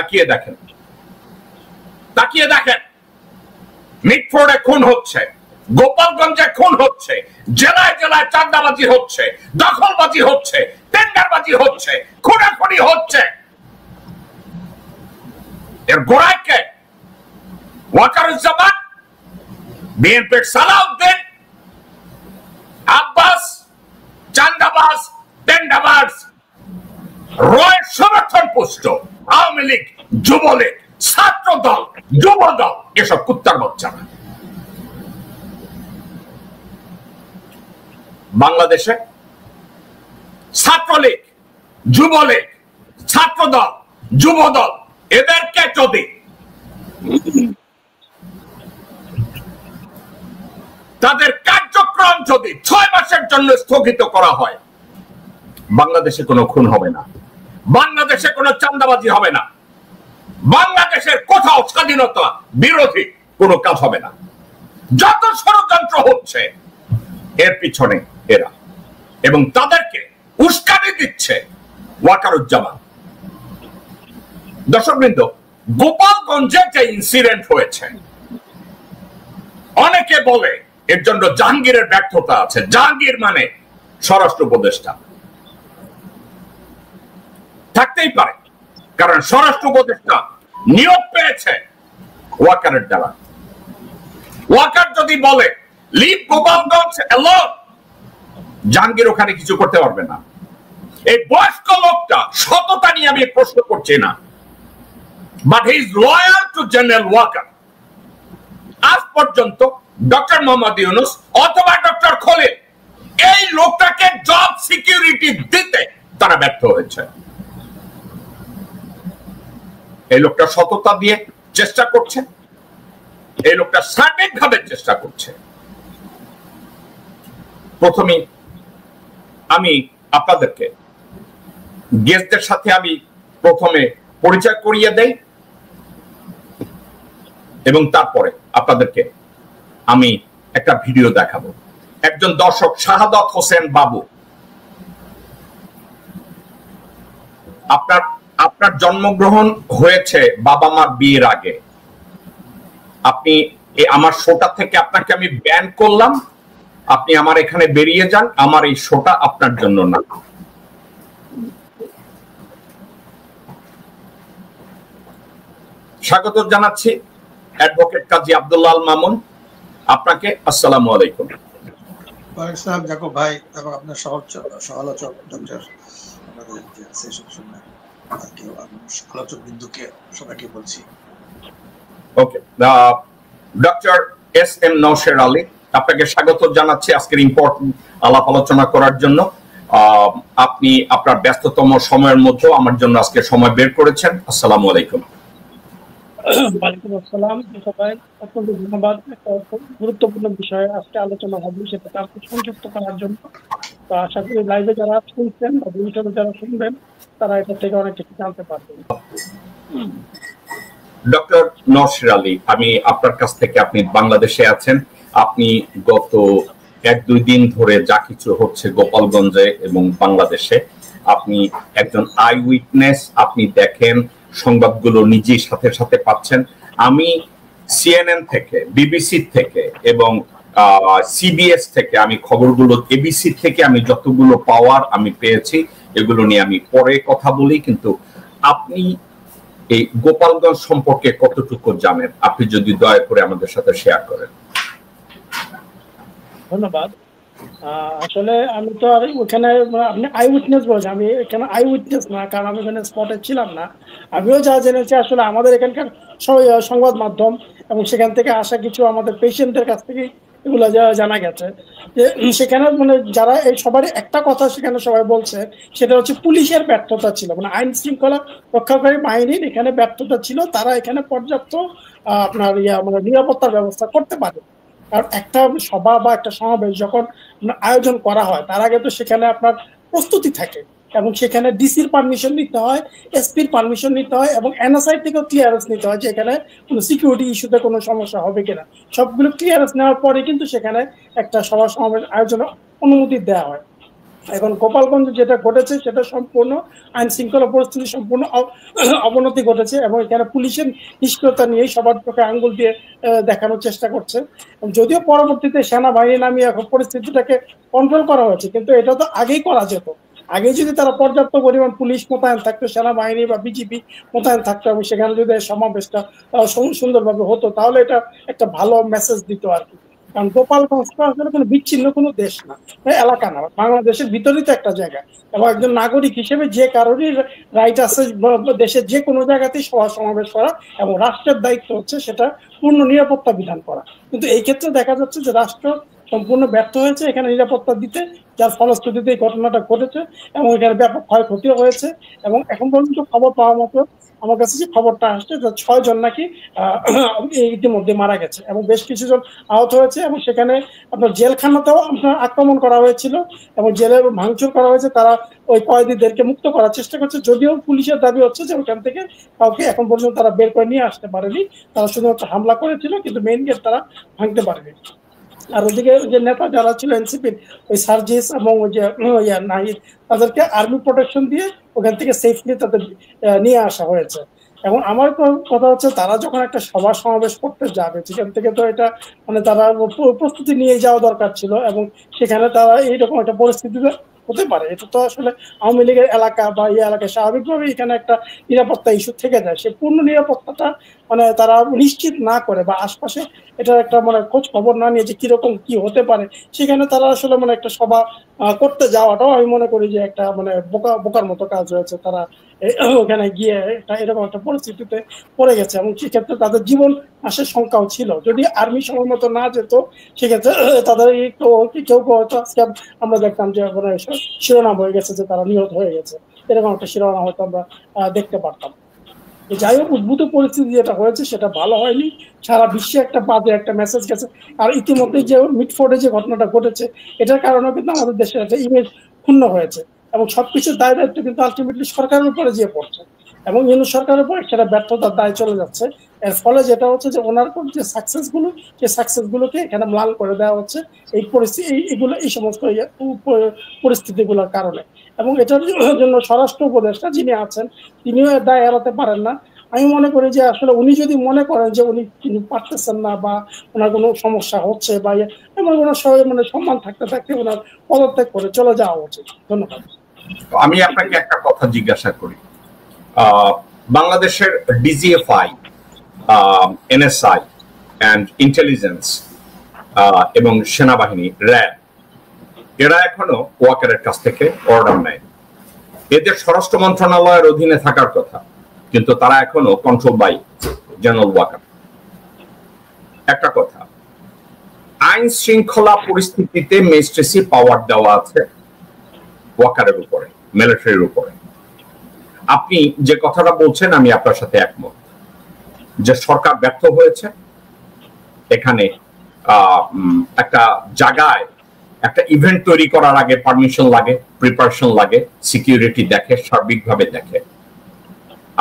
তাকিয়ে দেখেন, তাকিয়ে দেখেন। মিটফোর্ডে খুন হচ্ছে, গোপালগঞ্জে খুন হচ্ছে, জেলায় জেলায় চাঁদাবাজি হচ্ছে, দখলবাজি হচ্ছে, টেন্ডারবাজি হচ্ছে, খুনাখুনি হচ্ছে। এর গোড়ায় কে? ওয়াকারুজ্জামান, বিএনপির সালাউদ্দিন, আব্বাস, চাঁদাবাজ, টেন্ডারবাজ, রয়ের সমর্থন পুষ্ট আওয়ামী লীগ, যুবলীগ, ছাত্র দল, যুব দল, এসব কুত্তার বাচ্চারা বাংলাদেশে ছাত্রলীগ, যুবলীগ, ছাত্রদল, যুবদল এদেরকে যদি তাদের কার্যক্রম যদি 6 মাসের জন্য স্থগিত করা হয়, বাংলাদেশে কোনো খুন হবে না, বাংলাদেশে কোনো চাঁদাবাজি হবে না, বাংলাদেশের কোথাও স্বাধীনতা বিরোধী কোনো কাজ হবে না। যত ষড়যন্ত্র হচ্ছে এর পিছনে এরা, এবং তাদেরকে উস্কানি দিচ্ছে ওয়াকারুজ্জামান। দর্শকবৃন্দ, গোপালগঞ্জে যে ইনসিডেন্ট হয়েছে, অনেকে বলে এর জন্য জাহাঙ্গীরের ব্যর্থতা আছে। জাহাঙ্গীর মানে স্বরাষ্ট্র উপদেষ্টা থাকতেই পারে, কারণ স্বরাষ্ট্র উপদেষ্টা নিয়োগ পেয়েছে ওয়াকারের দ্বারা। ওয়াকার যদি বলে লিভ গোপালগঞ্জ অ্যালোন, জাহাঙ্গীর ওখানে কিছু করতে পারবে না। এই বয়স্ক লোকটা সততা নিয়ে আমি প্রশ্ন করছি না, but he is loyal to general Waker. আজ পর্যন্ত ডক্টর মোহাম্মদ ইউনূস অথবা ডক্টর খলিল এই লোকটাকে জব সিকিউরিটি দিতে তারা ব্যর্থ হয়েছে। এই লোকটা সততা দিয়ে চেষ্টা করছে, এই লোকটা সঠিকভাবে চেষ্টা করছে। প্রথমে আমি আপনাদেরকে গেস্টদের সাথে আমি প্রথমে পরিচয় করিয়ে দেই, এবং তারপরে আপনাদেরকে আমি একটা ভিডিও দেখাবো। একজন দর্শক শাহাদাত হোসেন বাবু, আপনার জন্মগ্রহণ হয়েছে বাবা মার বিয়ের আগে। আপনি আমার শোটা থেকে আপনাকে আমি ব্যান করলাম, আপনি আমার এখানে বেরিয়ে যান, আমার এই শোটা আপনার জন্য না। স্বাগত জানাচ্ছি অ্যাডভোকেট কাজী আব্দুল্লাহ আল মামুন, আপনাকে। আসসালামু আলাইকুম। ওয়ালাইকুম আসসালাম জাকব ভাই, এবং আপনার সহ-আলোচক ডক্টর আমাদের যে সেশন শুনলেন আলোচক বিন্দুকে সবাইকে বলছি। Okay, doctor S M Nausher Ali, আপনাকে স্বাগত জানাচ্ছি আজকের ইম্পর্টেন্ট আলাপ আলোচনা করার জন্য। আপনি আপনার ব্যস্ততম সময়ের মধ্যে আমার জন্য আজকে সময় বের করেছেন। আসসালামু আলাইকুম। ওয়ালাইকুম আসসালাম। সবাই অত্যন্ত ধন্যবাদ। গুরুত্বপূর্ণ বিষয়ে আজকে আলোচনা হবে, সেটা তাকে সংযুক্ত করার জন্য। তো আশা করি লাইভে যারা শুনছেন বা ভবিষ্যতে যারা শুনবেন তারা এটা থেকে অনেক কিছু জানতে পারবেন। ডক্টর নওশের আলী, আমি আপনার কাছ থেকে, আপনি বাংলাদেশে আছেন, আপনি গত 1-2 দিন ধরে যা কিছু হচ্ছে গোপালগঞ্জে এবং বাংলাদেশে, আপনি একজন আই উইটনেস, আপনি দেখেন সংবাদগুলো নিজেই সাথে সাথে পাচ্ছেন। আমি সিএনএন থেকে, বিবিসি থেকে এবং সিবিএস থেকে আমি খবরগুলো, এবিসি থেকে আমি যতগুলো পাওয়ার আমি পেয়েছি, এগুলো নিয়ে আমি পরে কথা বলি। কিন্তু আপনি এই গোপালগঞ্জ সম্পর্কে কতটুকু জানেন, আপনি যদি দয়া করে আমাদের সাথে শেয়ার করেন। ধন্যবাদ। আসলে আমি তো আর ওখানে, আপনি আই উইটনেস বলছেন, আমি এখানে আই উইটনেস না, কারণ আমি ওখানে স্পটে ছিলাম না। আমিও যা জেনেছি আসলে আমাদের এখানকার সংবাদ মাধ্যম এবং সেখান থেকে আসা কিছু আমাদের পেশেন্টদের কাছ থেকে এগুলো জানা গেছে যে সেখানে মানে যারা এই সবারই একটা কথা সেখানে সবাই বলছে, সেটা হচ্ছে পুলিশের ব্যর্থতা ছিল, মানে আইন শৃঙ্খলা রক্ষাকারী বাহিনীর এখানে ব্যর্থতা ছিল। তারা এখানে পর্যাপ্ত আপনার মানে নিরাপত্তার ব্যবস্থা করতে পারে। আর একটা সভা বা একটা সমাবেশ যখন আয়োজন করা হয়, তার আগে তো সেখানে আপনার প্রস্তুতি থাকে, এবং সেখানে ডিসির পারমিশন নিতে হয়, এসপির পারমিশন নিতে হয়, এবং এনএসআই থেকেও ক্লিয়ারেন্স নিতে হয় যে এখানে কোনো সিকিউরিটি ইস্যুতে কোনো সমস্যা হবে কিনা। সবগুলো ক্লিয়ারেন্স নেওয়ার পরে কিন্তু সেখানে একটা সভা সমাবেশ আয়োজনের অনুমতি দেওয়া হয়। এখন গোপালগঞ্জে যেটা ঘটেছে সেটা সম্পূর্ণ আইন শৃঙ্খলা পরিস্থিতি সম্পূর্ণ অবনতি ঘটেছে, এবং এখানে পুলিশের নিষ্ক্রিয়তা নিয়ে সবার চোখে আঙ্গুল দিয়ে দেখানোর চেষ্টা করছে। যদিও পরবর্তীতে সেনাবাহিনী নামিয়ে এখন পরিস্থিতিটাকে কন্ট্রোল করা হয়েছে, কিন্তু এটা তো আগেই করা যেত। আগে যদি তারা পর্যাপ্ত পরিমাণ পুলিশ মোতায়েন থাকতো, সেনাবাহিনী বা বিজিবি মোতায়েন থাকতো, এবং সেখানে যদি সমাবেশটা সুন্দরভাবে হতো, তাহলে এটা একটা ভালো মেসেজ দিত আর কি। কারণ গোপালগঞ্জটা আসলে কোনো বিচ্ছিন্ন কোনো দেশ না, এলাকা না, বাংলাদেশের ভিতরেই তো একটা জায়গা, এবং একজন নাগরিক হিসেবে যে কারোরই রাইট আছে দেশের যে কোনো জায়গাতেই সমাবেশ করা, এবং রাষ্ট্রের দায়িত্ব হচ্ছে সেটা পূর্ণ নিরাপত্তা বিধান করা। কিন্তু এই ক্ষেত্রে দেখা যাচ্ছে যে রাষ্ট্র সম্পূর্ণ ব্যর্থ হয়েছে এখানে নিরাপত্তা দিতে, যার ফলশ্রুতিতে এই ঘটনাটা ঘটেছে, এবং এখানে ব্যাপক ক্ষয়ক্ষতিও হয়েছে। এবং এখন পর্যন্ত খবর পাওয়া মতো আমার কাছে যে খবরটা আসছে যে 6 জন নাকি ইতিমধ্যে মারা গেছে, এবং বেশ কিছু জন আহত হয়েছে, এবং সেখানে আপনার জেলখানাতেও আপনার আক্রমণ করা হয়েছিল, এবং জেলে ভাঙচুর করা হয়েছে। তারা ওই কয়েদিদেরকে মুক্ত করার চেষ্টা করছে, যদিও পুলিশের দাবি হচ্ছে যে ওখান থেকে কাউকে এখন পর্যন্ত তারা বের করে নিয়ে আসতে পারেনি। তারা শুধুমাত্র হামলা করেছিল, কিন্তু মেইন গেট তারা ভাঙতে পারেনি। আর ওদিকে যে নেতা যারা ছিল এনসিপির, ওই সার্জিস এবং ওই যে নাহিদ, তাদেরকে আর্মি প্রোটেকশন দিয়ে ওখান থেকে সেফলি তাদের নিয়ে আসা হয়েছে। এখন আমার কথা হচ্ছে, তারা যখন একটা সভা সমাবেশ করতে যাবে, সেখান থেকে তো এটা মানে তারা প্রস্তুতি নিয়ে যাওয়া দরকার ছিল, এবং সেখানে তারা এইরকম একটা পরিস্থিতিতে হতে পারে। এটা তো আসলে আওয়ামী লীগের এলাকা বা এই এলাকায় স্বাভাবিকভাবে এখানে একটা নিরাপত্তা ইস্যু থেকে যায়। সে পূর্ণ নিরাপত্তাটা মানে তারা নিশ্চিত না করে, বা আশপাশে এটার একটা মানে খোঁজ খবর না নিয়ে যে কিরকম কি হতে পারে, সেখানে তারা আসলে মানে একটা সভা করতে যাওয়াটাও আমি মনে করি যে একটা মানে বোকার মতো কাজ হয়েছে। তারা ওখানে গিয়ে এরকম একটা পরিস্থিতিতে পড়ে গেছে, এবং সেক্ষেত্রে তাদের জীবন নাশের সংখ্যাও ছিল। যদি আর্মি সময় মতো না যেত, সেক্ষেত্রে তাদের কেউ হয়তো আজকে আমরা দেখতাম যে শিরোনাম হয়ে গেছে যে তারা নিহত হয়ে গেছে, এরকম একটা শিরোনাম হয়তো আমরা দেখতে পারতাম। যাই হোক, উদ্ভূত পরিস্থিতি যেটা হয়েছে সেটা ভালো হয়নি, সারা বিশ্বে একটা বাজে একটা মেসেজ গেছে। আর ইতিমধ্যে যে মিটফোর্ডে যে ঘটনাটা ঘটেছে, এটার কারণেও কিন্তু আমাদের দেশের একটা ইমেজ ক্ষুণ্ণ হয়েছে, এবং সবকিছুর দায় দায়িত্ব কিন্তু আলটিমেটলি সরকারের উপরে যেয়ে পড়ছে, এবং ইউনূস সরকারের উপরে সেটা ব্যর্থতার দায় চলে যাচ্ছে। এর ফলে যেটা হচ্ছে যে ওনার যে সাকসেসগুলো, সেই সাকসেসগুলোকে এখানে ম্লান করে দেওয়া হচ্ছে এই পরিস্থিতি, এই সমস্ত পরিস্থিতিগুলোর কারণে। এবং এটার জন্য স্বরাষ্ট্র উপদেষ্টা যিনি আছেন, তিনিও এর দায় এড়াতে পারেন না। আমি মনে করি যে আসলে উনি যদি মনে করেন যে তিনি পারতেছেন না, বা ওনার কোনো সমস্যা হচ্ছে, বা এমন কোনো মানে সম্মান থাকতে থাকতে ওনার পদত্যাগ করে চলে যাওয়া উচিত। ধন্যবাদ। আমি আপনাকে একটা কথা জিজ্ঞাসা করি, বাংলাদেশের ডিজিএফআই, এনএসআই এন্ড ইন্টেলিজেন্স এবং সেনাবাহিনী, র্যাব, এরা এখনো ওয়াকারের কাছ থেকে অর্ডার নেয়। এদের স্বরাষ্ট্র মন্ত্রণালয়ের অধীনে থাকার কথা, কিন্তু তারা এখনো কন্ট্রোল বাই জেনারেল ওয়াকার। একটা কথা, আইন শৃঙ্খলা পরিস্থিতিতে ম্যাজিস্ট্রেসি পাওয়ার দেওয়া আছে ওয়াকারের উপরে, মিলিটারির উপরে। আপনি যে কথাটা বলছেন আমি আপনার সাথে একমত, যে সরকার ব্যর্থ হয়েছে। এখানে একটা জায়গায় একটা ইভেন্ট তৈরি করার আগে পারমিশন লাগে, প্রিপারেশন লাগে, সিকিউরিটি দেখে, সার্বিকভাবে দেখে।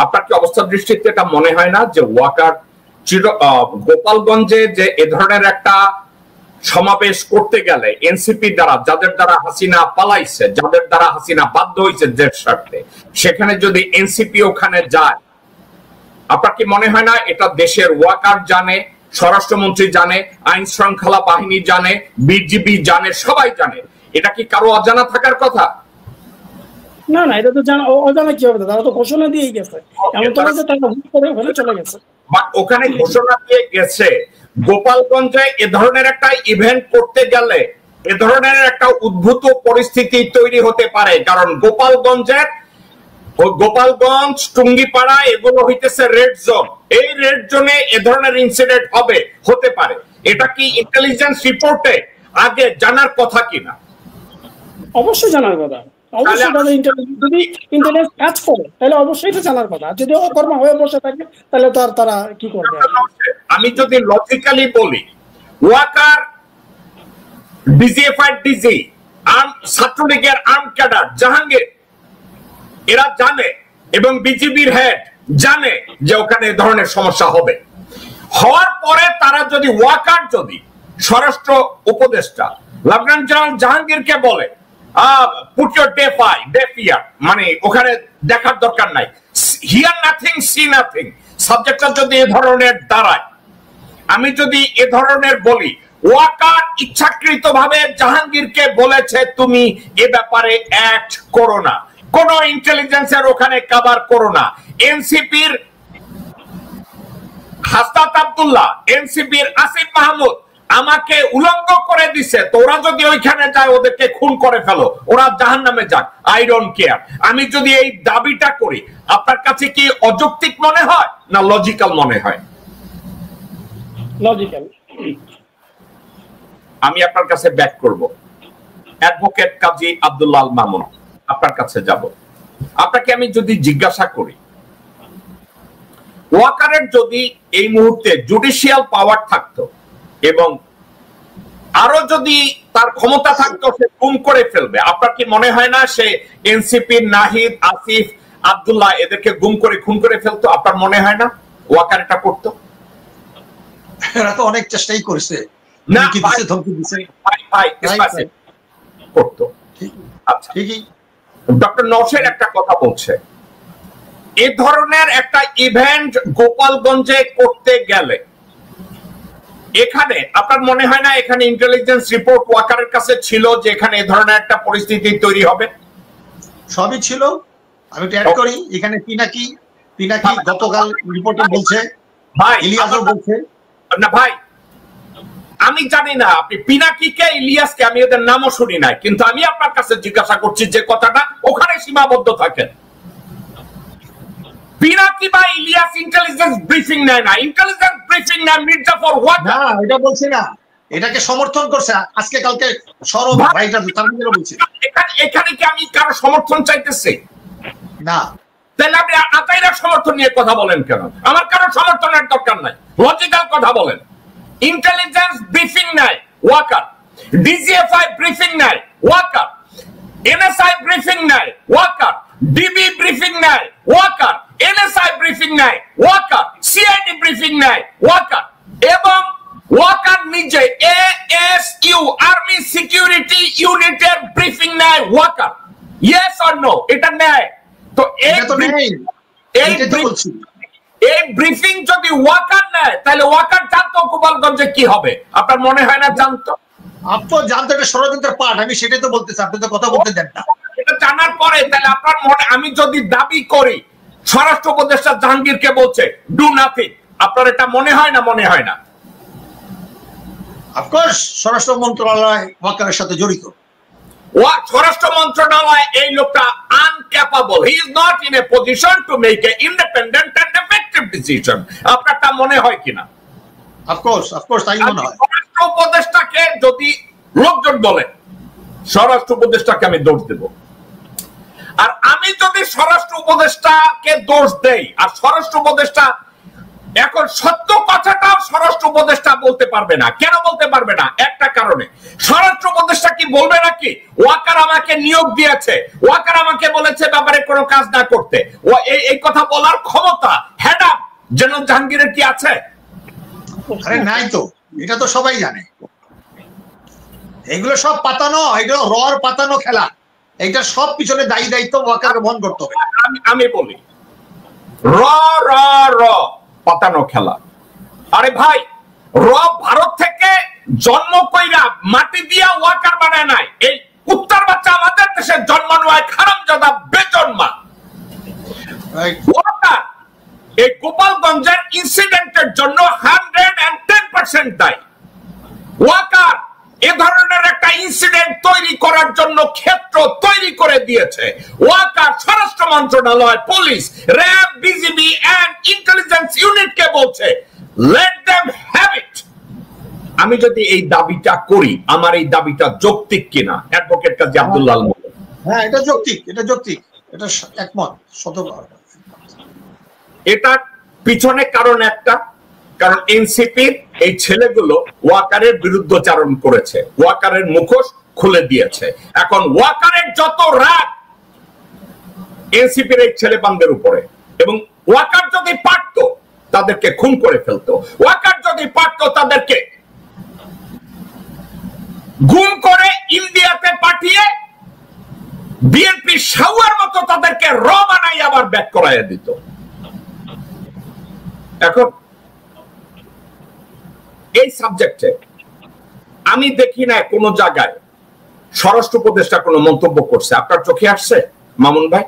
আপনার কি অবস্থার দৃষ্টিতে এটা মনে হয় না যে ওয়াকার গোপালগঞ্জে যে এ ধরনের একটা সমাবেশ করতে গেলে এনসিপি দ্বারা, যাদের দ্বারা হাসিনা পালাইছে, যাদের দ্বারা হাসিনা বাধ্য হয়েছে দেশ স্বার্থে, সেখানে যদি এনসিপি ওখানে যায়, আপনার কি মনে হয় না এটা দেশের ওয়াকার জানে, স্বরাষ্ট্রমন্ত্রী জানে, আইন শৃঙ্খলা বাহিনী জানে, বিজিবি জানে, সবাই জানে? এটা কি কারো অজানা থাকার কথা? না না, এটা তো অজানা কি হবে? তারা তো ঘোষণা দিয়ে গেছে, এমন তো না যে তারা হুট করে ওখানে চলে গেছে। ওখানে ঘোষণা দিয়ে গেছে। গোপালগঞ্জে এ ধরনের একটা ইভেন্ট করতে গেলে এ ধরনের একটা উদ্ভূত পরিস্থিতি তৈরি হতে পারে, কারণ গোপালগঞ্জ, টুঙ্গিপাড়া এগুলো হইতেছে রেড জোন। এই রেড জোনে এ ধরনের ইনসিডেন্ট হতে পারে। এটা কি ইন্টেলিজেন্স রিপোর্টে আগে জানার কথা কিনা? অবশ্যই জানার কথা। অবশ্যই যদি ইন্টেলিজেন্স কাজ করে তাহলে অবশ্যই এটা জানার কথা। যদি অকর্মা হয়ে বসে থাকে তাহলে তো আর তারা কি করবে? আমি যদি লজিক্যালি বলি, ওয়াকার, ডিজিএফআই ডিজি, ছাত্রলীগের আর্ম ক্যাডার জাহাঙ্গীর, এরা জানে, এবং বিজিবির হেড জানে যে ওখানে এ ধরনের সমস্যা হবে। হওয়ার পরে তারা যদি ওয়াকার, যদি স্বরাষ্ট্র উপদেষ্টা লেফটেন্যান্ট জেনারেল জাহাঙ্গীরকে বলে পুট ইউর deaf ear, মানে ওখানে দেখার দরকার নাই, হিয়ার নাথিং সি নাথিং। সাবজেক্টটা যদি এ ধরনের দাঁড়ায়, আমি যদি এ ধরনের বলি, ওয়াকার ইচ্ছাকৃতভাবে জাহাঙ্গীরকে বলেছে তুমি এ ব্যাপারে অ্যাক্ট করো না, কোন ইন্টেলিজেন্সের ওখানে কভার করো না। এনসিপির হাসনাত আব্দুল্লাহ, এনসিপির আসিফ মাহমুদ আমাকে উলঙ্গ করে দিছে, তো ওরা যদি ওইখানে যায় ওদেরকে খুন করে ফেলো, ওরা জাহান্নামে যাক, আই ডোন্ট কেয়ার। আমি যদি এই দাবিটা করি, আপনার কাছে কি অযৌক্তিক মনে হয় না লজিক্যাল মনে হয়? লজিক্যাল। আমি আপনার কাছে ব্যাক করব, অ্যাডভোকেট কাজী আব্দুল্লাহ আল মামুন, আপনার কাছে যাব। আপনাকে আমি যদি জিজ্ঞাসা করি, ওয়াকারের যদি এই মুহূর্তে জুডিশিয়াল পাওয়ার থাকতো এবং আরো যদি তার ক্ষমতা থাকতো, সে গুম করে ফেলবে, আপনার কি মনে হয় না সে এনসিপি নাহিদ, আসিফ, আব্দুল্লাহ এদেরকে গুম করে খুন করে ফেলতো? আপনার মনে হয় না ওয়াকার এটা করতো? এরা তো অনেক চেষ্টাই করেছে, না কি দিছে, ধমকি দিছে, ভাই করতো। আচ্ছা, ঠিকই। ডক্টর নওশের একটা কথা বলছে, এ ধরনের একটা ইভেন্ট গোপালগঞ্জে করতে গেলে এখানে আপনার মনে হয় না এখানে ইন্টেলিজেন্স রিপোর্ট ওয়াকারের কাছে ছিল যে এখানে এ ধরনের একটা পরিস্থিতি তৈরি হবে? সবই ছিল। আমি তো অ্যাড করি এখানে পিনাকি গতকাল রিপোর্টে বলছে, ভাই ইলিয়াসও বলছে। না ভাই, আমি জানি না আপনি পিনাকিকে ইলিয়াসকে, আমি এদের নামও শুনি নাই, কিন্তু আমি আপনার কাছে জিজ্ঞাসা করছি যে কথাটা ওখানে সীমাবদ্ধ থাকেন। পিনাকি বা ইলিয়াস ইন্টেলিজেন্স ব্রিফিং নেয় না, ইন্টেলিজেন্স ব্রিফিং নেয় মির্জা ফর ওয়াকার। না, এটা বলছে না, এটাকে সমর্থন করছে আজকে কালকে সরব ভাইটা তার বলছে। এখানে কি আমি কারো সমর্থন চাইতেছি? না। তাহলে আপনি আতাইরা সমর্থন নিয়ে কথা বলেন কেন? আমার কারো সমর্থনের দরকার নাই, লজিক্যাল কথা বলেন। ইন্টেলিজেন্স ব্রিফিং নেয় ওয়াকার, ডিজিএফআই ব্রিফিং নেয় ওয়াকার, এনএসআই ব্রিফিং নেয় ওয়াকার, ডিবি ব্রিফিং নেয় ওয়াকার, এনএসআই ব্রিফিং নেয় ওয়াকার, সিআইডি ব্রিফিং নেয় ওয়াকার, এবং ওয়াকার নিজে এএসইউ আর্মি সিকিউরিটি ইউনিটের ব্রিফিং নেয় ওয়াকার। Yes or no? এটা নেয় তো? এই ব্রিফিং যদি ওয়াকার নেয়, তাহলে ওয়াকার জানতো গোপালগঞ্জে কি হবে? আপনার মনে হয় না জানতো? আপনি জানতো এটা ষড়যন্ত্রের পার্ট, আমি সেটাই তো বলতেছি, আপনি তো কথা বলতে দেন না। এটা জানার পরে তাহলে আপনার মনে, আমি যদি দাবি করি স্বরাষ্ট্র উপদেষ্টা জাহাঙ্গীরকে বলছে ডু নাথিং, আপনার এটা মনে হয় না? মনে হয় না? অফকোর্স স্বরাষ্ট্র মন্ত্রণালয় ওয়াকারের সাথে জড়িত। স্বরাষ্ট্র মন্ত্রণালয় এই লোকটা incapable, he is not in a position to make a independent and effective decision. আপনারটা মনে হয় কিনা? অফকোর্স তাই মনে হয়। স্বরাষ্ট্র উপদেষ্টাকে যদি লোকজন বলে, স্বরাষ্ট্র উপদেষ্টাকে আমি দোষ দেব। আর আমি যদি স্বরাষ্ট্র উপদেষ্টাকে দোষ দেই, আর স্বরাষ্ট্র উপদেষ্টা এখন সত্য কথাটাও স্বরাষ্ট্র উপদেষ্টা বলতে পারবে না। কেন বলতে পারবে না? একটা কারণে, স্বরাষ্ট্র উপদেষ্টা কি বলবে নাকি ওয়াকার আমাকে নিয়োগ দিয়েছে, ওয়াকার আমাকে বলেছে ব্যাপারে কোনো কাজ না করতে? ও এই কথা বলার ক্ষমতা হেডাপ জেনারেল জাহাঙ্গীরের কি আছে? আরে নাই তো, এটা তো সবাই জানে। এগুলো সব পাতানো, এগুলো রর পাতানো খেলা। এটা সব পিছনে দায়ী দায়িত্ব ওয়াকারকে বহন করতে হবে। আমি বলি র র র পাতানো খেলা। আরে ভাই, র ভারত থেকে জন্ম কইরা মাটি দিয়া ওয়াকার বানায় নাই। এই উত্তর বাচ্চা আমাদের দেশে জন্মানো হয় হারামজাদা বেজন্মা। ওয়াকার এই গোপালগঞ্জের ইনসিডেন্টের জন্য 110% দায়ী। ওয়াকার এ ধরনের একটা ইনসিডেন্ট তৈরি করার জন্য ক্ষেত্র তৈরি করে দিয়েছে। ওয়াকার স্বরাষ্ট্র মন্ত্রণালয়, police, RAB, BGB and intelligence ইউনিটকে বলছে লেট দেম হ্যাভ ইট। আমি যদি এই দাবিটা করি, আমার এই দাবিটা যৌক্তিক কিনা? অ্যাডভোকেট কাজী আব্দুল্লাহ আল মামুন। হ্যাঁ, এটা যৌক্তিক, এটা একমত, শতবার। এটা পিছনে কারণ একটা, কারণ এনসিপির এই ছেলেগুলো ওয়াকারের বিরুদ্ধচারণ করেছে, ওয়াকারের মুখোশ খুলে দিয়েছে। এখন ওয়াকারের যত রাগ এনসিপির এই ছেলেবানদের উপরে, এবং ওয়াকার যদি পারত তাদেরকে খুন করে ফেলতো, ওয়াকার যদি পারত তাদেরকে গুম করে ইন্ডিয়াতে পাঠিয়ে বিএনপি শাওয়ার মতো তাদেরকে র বানাই আবার ব্যাক করাইয়া দিত। এখন এই সাবজেক্টে আমি দেখি না কোনো জায়গায় স্বরাষ্ট্র উপদেষ্টা কোনো মন্তব্য করছে। আপনার চোখে আসছে মামুন ভাই?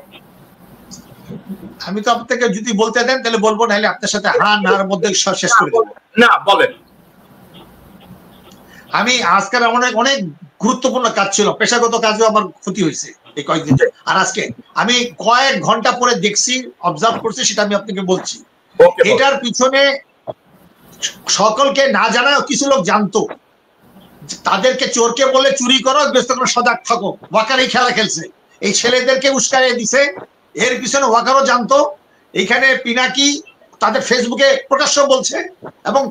আমি তো আপনাকে যদি বলতে দেন তাহলে বলবো, নাহলে আপনার সাথে হ্যাঁ নার মধ্যে শেষ করে দেবো। না বলেন। আমি আজকের অনেক গুরুত্বপূর্ণ কাজ ছিল, পেশাগত কাজেও আমার ক্ষতি হয়েছে এই কয়েকদিন। আর আজকে আমি কয়েক ঘন্টা পরে দেখছি, অবজার্ভ করছি, সেটা আমি আপনাকে বলছি। এটার পিছনে সকলকে না জানায় কিছু লোক জানতো, তাদেরকে চোরকে বলে চুরি করো, ব্যস্ত করে সজাগ থাকো, ওয়াকার এই খেলা খেলছে, এই ছেলেদেরকে উস্কাইয়ে দিছে। এর পিছনে ওয়াকারও জানতো। এইখানে পিনাকি তাদের ফেসবুকে প্রকাশ্য বলছে এবং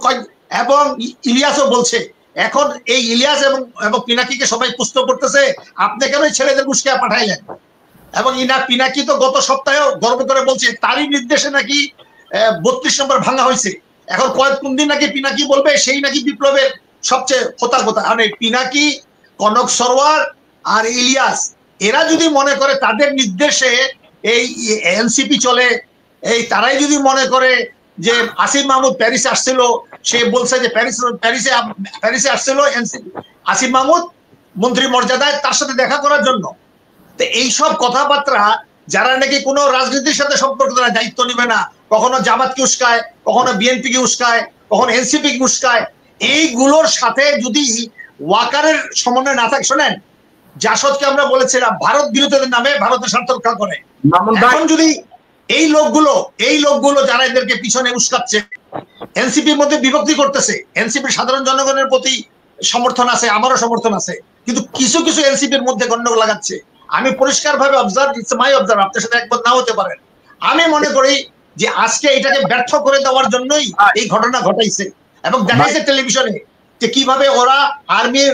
ইলিয়াসও বলছে। এখন এই ইলিয়াস এবং পিনাকিকে সবাই প্রশ্ন করতেছে, আপনি কেন ছেলেদের উস্কাইয়া পাঠাইলেন? এবং পিনাকি তো গত সপ্তাহে গর্ব করে বলছে তারই নির্দেশে নাকি 32 নম্বর ভাঙা হয়েছে। এখন কোন দিন নাকি পিনাকি বলবে সেই নাকি বিপ্লবের সবচেয়ে হতার কথা। মানে পিনাকি, কনক সরোয়ার আর ইলিয়াস, এরা যদি মনে করে তাদের নির্দেশে এই এনসিপি চলে, এই তারাই যদি মনে করে যে আসিফ মাহমুদ প্যারিসে আসছিল, সে বলছে যে প্যারিসে আসছিল আসিফ মাহমুদ মন্ত্রী মর্যাদায়, তার সাথে দেখা করার জন্য, তো এইসব কথাবার্তা যারা নাকি কোনো রাজনীতির সাথে সম্পর্ক দায়িত্ব নিবে না, কখনো জামাতকে উস্কায়, কখনো বিএনপিকে উস্কায়, কখনো এনসিপি কে উস্কায়, এইগুলোর সাথে যদি ওয়াকারের সমন্বয় না থাকে, শোনেন জাসদকে আমরা বলেছিলাম ভারত বিরোধীদের নামে ভারতের স্বার্থ রক্ষা করে। এখন যদি এই লোকগুলো যারা এদেরকে পিছনে উস্কাচ্ছে, এনসিপির মধ্যে বিভক্তি করতেছে, এনসিপির সাধারণ জনগণের প্রতি সমর্থন আছে, আমারও সমর্থন আছে, কিন্তু কিছু কিছু এনসিপির মধ্যে গন্ডগোল লাগাচ্ছে। আমি পরিষ্কার ভাবে অবজার্ভ, আপনার সাথে একমত না হতে পারেন, আমি মনে করি যে আজকে এটাকে ব্যর্থ করে দেওয়ার জন্যই এই ঘটনা ঘটাইছে এবং দেখাইছে টেলিভিশনে যে কিভাবে ওরা আর্মির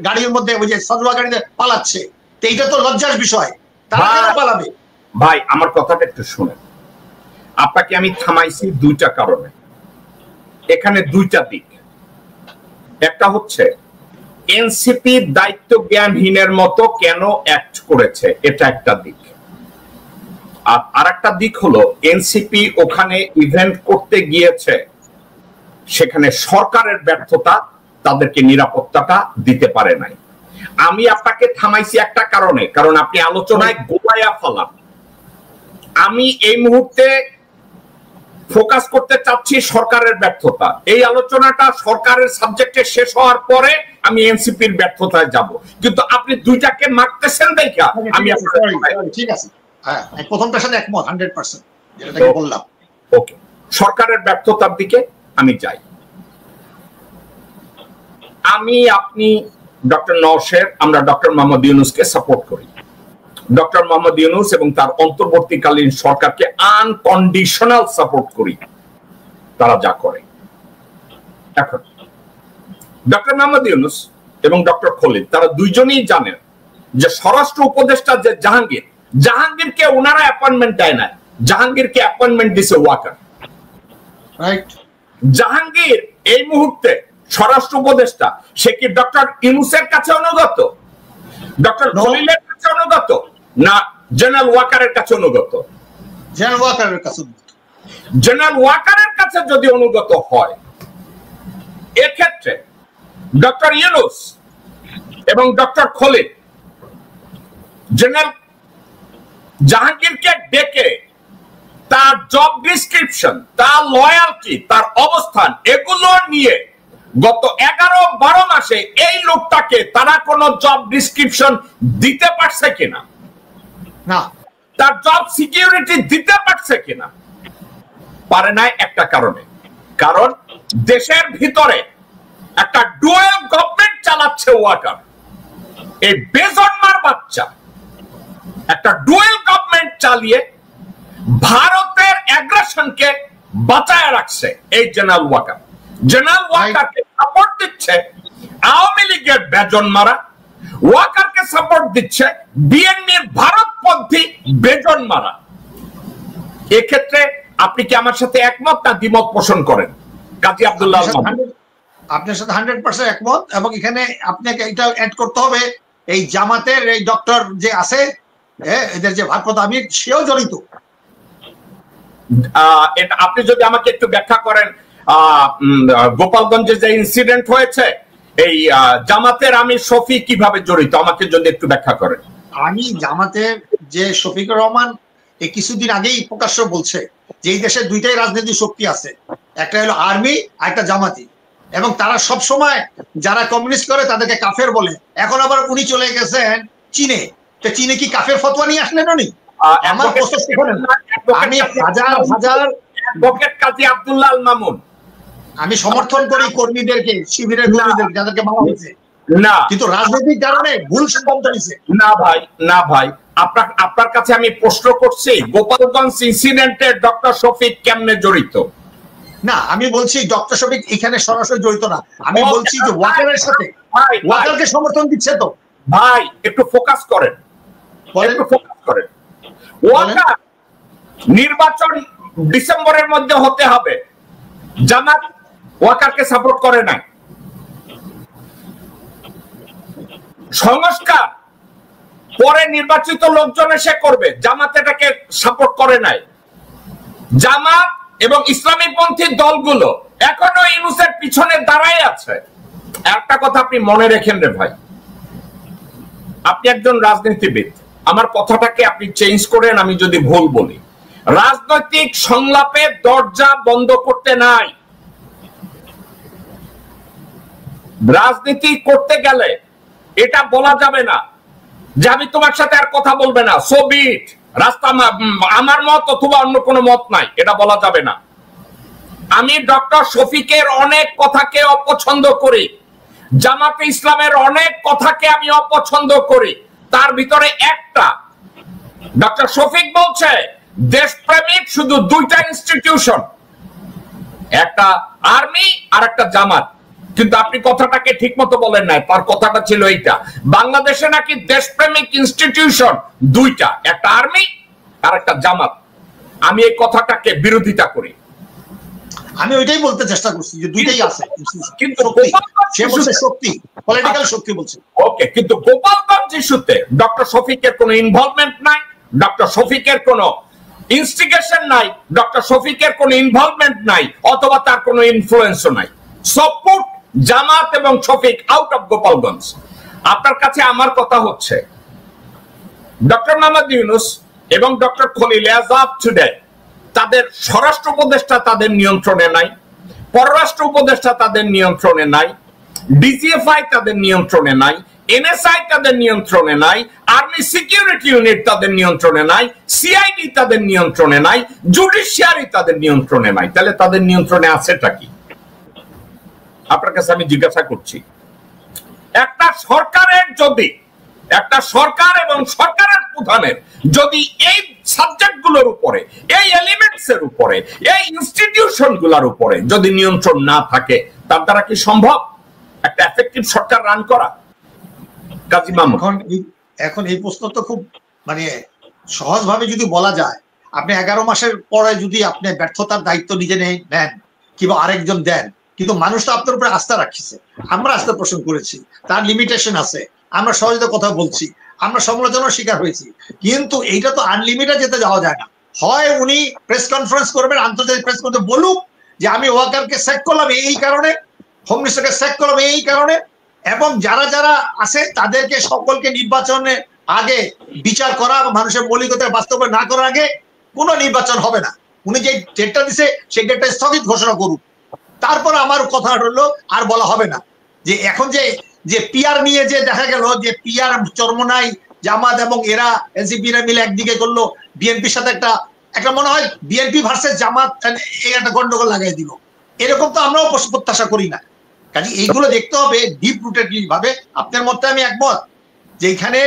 গাড়ির মধ্যে ওই যে সদবা গাড়িতে পালাচ্ছে। তো এইটা তো লজ্জার বিষয়, তারা কেন পালাবে? ভাই আমার কথাটা একটু শুনেন। আপনাকে আমি থামাইছি দুইটা কারণে, এখানে দুইটা দিক। একটা হচ্ছে এনসিপি দায়িত্ব জ্ঞানহীনের মতো কেন অ্যাক্ট করেছে, এটা একটা দিক। আর আরেকটা দিক হলো এনসিপি ওখানে ইভেন্ট করতে গিয়েছে, সেখানে সরকারের ব্যর্থতা, তাদেরকে নিরাপত্তাটা দিতে পারে নাই। আমি আপনাকে থামাইছি একটা কারণে, কারণ আপনি আলোচনায় গোলায়া ফেলান। আমি এই মুহূর্তে ফোকাস করতে চাচ্ছি সরকারের ব্যর্থতা। এই আলোচনাটা সরকারের সাবজেক্টে শেষ হওয়ার পরে আমি এনসিপির ব্যর্থতায় যাব, কিন্তু আপনি দুইটাকে মারতেছেন দেখা আমি ঠিক আছে, হ্যাঁ প্রথমটার সাথে একমত 100%, যেটাকে বললাম। ওকে, সরকারের ব্যর্থতার দিকে আমি যাই। আপনি ডক্টর নওশের, আমরা ডক্টর মোহাম্মদ ইউনূসকে সাপোর্ট করি। ডক্টর মোহাম্মদ ইউনূস এবং তার অন্তর্বর্তীকালীন সরকারকে আনকন্ডিশনাল সাপোর্ট করি, তারা যা করে। এখন ডক্টর মোহাম্মদ ইউনূস এবং ডক্টর খলিল, তারা দুইজনেই জানেন যে স্বরাষ্ট্র উপদেষ্টা যে জাহাঙ্গীরকে ওনারা অ্যাপয়েন্টমেন্ট দেয় না, জাহাঙ্গীরকে অ্যাপয়েন্টমেন্ট দিছে ওয়াকার। রাইট, জাহাঙ্গীর এই মুহূর্তে স্বরাষ্ট্র উপদেষ্টা, সে কি ডক্টর ইউনূসের কাছে অনুগত, ডক্টর খলিলের কাছে অনুগত, না জেনারেল ওয়াকারের কাছে অনুগত? জেনারেল ওয়াকারের কাছে যদি অনুগত হয়, এক্ষেত্রে ডক্টর ইউনূস এবং ডক্টর খলিল জেনারেল জাহাঙ্গীরকে ডেকে তার জব ডিসক্রিপশন, তার লয়ালটি, তার অবস্থান, এগুলো নিয়ে গত 11-12 মাসে এই লোকটাকে তারা কোনো জব ডিসক্রিপশন দিতে পারছে কিনা, না তার জব সিকিউরিটি দিতে পারছে কিনা? পারে নাই একটা কারণে, কারণ দেশের ভিতরে একটা ডুয়াল গভর্নমেন্ট চালাচ্ছে ওয়াকার। এই বেজন্মার বাচ্চা একটা ডুয়াল গভর্নমেন্ট চালিয়ে ভারতের অ্যাগ্রেশনকে বাঁচায় রাখছে এই জেনারেল ওয়াকার। জেনারেল ওয়াকারকে সাপোর্ট দিচ্ছে আওয়ামী লীগের বেজন্মারা, ওয়াকারকে সাপোর্ট দিচ্ছে বিএনপির ভারতপন্থী বেজন্মারা। এক্ষেত্রে আপনি কি আমার সাথে একমত না দ্বিমত পোষণ করেন? কাজী আব্দুল্লাহ আপনার সাথে 100% একমত। এবং এখানে আপনাকে এটা অ্যাড করতে হবে, এই জামাতের এই ডক্টর যে আছে এদের যে ভারপ্রাপ্ত আমির সেও জড়িত। আপনি যদি আমাকে একটু ব্যাখ্যা করেন, গোপালগঞ্জে যে ইনসিডেন্ট হয়েছে এই জামাতের আমির শফি কিভাবে জড়িত, আমাকে যদি একটু ব্যাখ্যা করেন। আমি জামাতের যে শফিকুর রহমান এই কিছুদিন আগেই প্রকাশ্য বলছে যে এই দেশে দুইটাই রাজনৈতিক শক্তি আছে, একটা হলো আর্মি আর একটা জামাতি, এবং তারা সব সময় যারা কমিউনিস্ট করে তাদেরকে কাফের বলে। এখন আবার উনি চলে গেছেন চীনে, তো চীনে কি কাফের ফতোয়া নিয়ে আসলেন উনি? আমার প্রশ্ন সেখানে, আমি হাজার হাজার অ্যাডভোকেট কাজী আব্দুল্লাহ আল মামুন আমি সমর্থন করি কর্মীদেরকে, শিবিরের কর্মীদেরকে যাদেরকে মারা হয়েছে, না কিন্তু রাজনৈতিক কারণে ভুল সিদ্ধান্ত নিয়েছে। না ভাই আপনার কাছে আমি প্রশ্ন করছি গোপালগঞ্জ ইনসিডেন্টে ডক্টর শফিক কেমনে জড়িত? না, আমি বলছি ডক্টর শফিক এখানে সরাসরি জড়িত না, আমি বলছি যে ওয়াকারের সাথে, ওয়াকারকে সমর্থন দিচ্ছে তো। ভাই একটু ফোকাস করেন, একটু ফোকাস করেন। ওয়াকার নির্বাচন ডিসেম্বরের মধ্যে হতে হবে, জামাত ওয়াকারকে সাপোর্ট করে না। সংস্কার পরে নির্বাচিত লোকজন এসে করবে, জামাত এটাকে সাপোর্ট করে নাই। জামাত এবং ইসলামী পন্থী দলগুলো এখনো ইউনূসের পিছনে দাঁড়ায় আছে। একটা কথা আপনি মনে রেখেন রে ভাই, আপনি একজন রাজনীতিবিদ, আমার কথাটাকে আপনি চেঞ্জ করেন আমি যদি ভুল বলি। রাজনৈতিক সংলাপে দরজা বন্ধ করতে নাই। রাজনীতি করতে গেলে এটা বলা যাবে না যে আমি তোমার সাথে আর কথা বলবে না, সো বিট, রাস্তা আমার মত অথবা অন্য কোনো মত নাই, এটা বলা যাবে না। আমি ডক্টর শফিকের অনেক কথাকে অপছন্দ করি, জামাতে ইসলামের অনেক কথাকে আমি অপছন্দ করি। তার ভিতরে একটা, ডক্টর শফিক বলছে দেশপ্রেমিক শুধু দুইটা ইনস্টিটিউশন, একটা আর্মি আর একটা জামাত, কিন্তু আপনি কথাটাকে ঠিক মতো বলেন নাই। তার কথাটা ছিল এইটা, বাংলাদেশে নাকি দেশপ্রেমিক ইনস্টিটিউশন দুইটা, একটা আর্মি আর একটা জামাত। আমি এই কথাটাকে বিরোধিতা করি। আমি ওইটাই বলতে চেষ্টা করছি যে দুইটাই আছে, কিন্তু সে বলছে শক্তি, পলিটিক্যাল শক্তি বলছে। ওকে, কিন্তু গোপালগঞ্জ ইস্যুতে ডক্টর শফিকের কোনো ইনভলভমেন্ট নাই, ডক্টর শফিকের কোনো ইনস্টিগেশন নাই, ডক্টর শফিকের কোনো ইনভলভমেন্ট নাই, অথবা তার কোনো ইনফ্লুয়েন্সও নাই। সাপোর্ট জামাত এবং শফিক আউট অফ গোপালগঞ্জ। আপনার কাছে আমার কথা হচ্ছে ডক্টর মোহাম্মদ ইউনূস এবং doctor Khalil as of today তাদের স্বরাষ্ট্র উপদেষ্টা তাদের নিয়ন্ত্রণে নাই, পররাষ্ট্র উপদেষ্টা তাদের নিয়ন্ত্রণে নাই, ডিজিএফআই তাদের নিয়ন্ত্রণে নাই, এনএসআই তাদের নিয়ন্ত্রণে নাই, আর্মি সিকিউরিটি ইউনিট তাদের নিয়ন্ত্রণে নাই, সিআইডি তাদের নিয়ন্ত্রণে নাই, জুডিশিয়ারি তাদের নিয়ন্ত্রণে নাই। তাহলে তাদের নিয়ন্ত্রণে আছেটা কি? আপনার কাছে আমি জিজ্ঞাসা করছি, একটা সরকারের যদি, একটা সরকার এবং সরকারের প্রধানের যদি এই সাবজেক্ট গুলোর উপরে, এই এলিমেন্টস এর উপরে, এই ইনস্টিটিউশন গুলোর উপরে যদি নিয়ন্ত্রণ না থাকে, তার দ্বারা কি সম্ভব একটা এফেক্টিভ সরকার রান করা? কাজী মামুন, এখন এই প্রশ্ন তো খুব মানে সহজভাবে যদি বলা যায়, আপনি 11 মাসের পরে যদি আপনি ব্যর্থতার দায়িত্ব নিজে নেন কিংবা আরেকজন দেন, কিন্তু মানুষ তো আপনার উপরে আস্থা রাখছে, আমরা আস্থা পোষণ করেছি, তার লিমিটেশন আছে, আমরা সহজে কথা বলছি, আমরা সমালোচনার শিকার হয়েছি, কিন্তু এইটা তো আনলিমিটেড যেতে যাওয়া যায় না। হয় উনি প্রেস কনফারেন্স করবেন, আন্তর্জাতিক প্রেস করতে বলুক যে আমি ওয়াকারকে স্যাক করলাম এই কারণে, হোম মিনিস্টারকে স্যাক করলাম এই কারণে, এবং যারা যারা আছে তাদেরকে সকলকে নির্বাচনের আগে বিচার করা, মানুষের মৌলিকতা বাস্তবায়ন না করার আগে কোনো নির্বাচন হবে না। উনি যে ডেটটা দিছে সেই ডেটটা স্থগিত ঘোষণা করুক, তারপর আমার কথা হলো আর বলা হবে না যে এখন যে পিআর নিয়ে যে দেখা গেল যে পিআর চরমনাই জামাত এবং এরা এনসিপিরা মিলে একদিকে করলো, বিএনপির সাথে একটা মনে হয় বিএনপি ভার্সেস জামাত এই একটা গন্ডগোল লাগাই দিল, এরকম তো আমরাও প্রত্যাশা করি না। কাজে এইগুলো দেখতে হবে ডিপ রুটেডলি ভাবে। আপনার মতে আমি একমত যে এখানে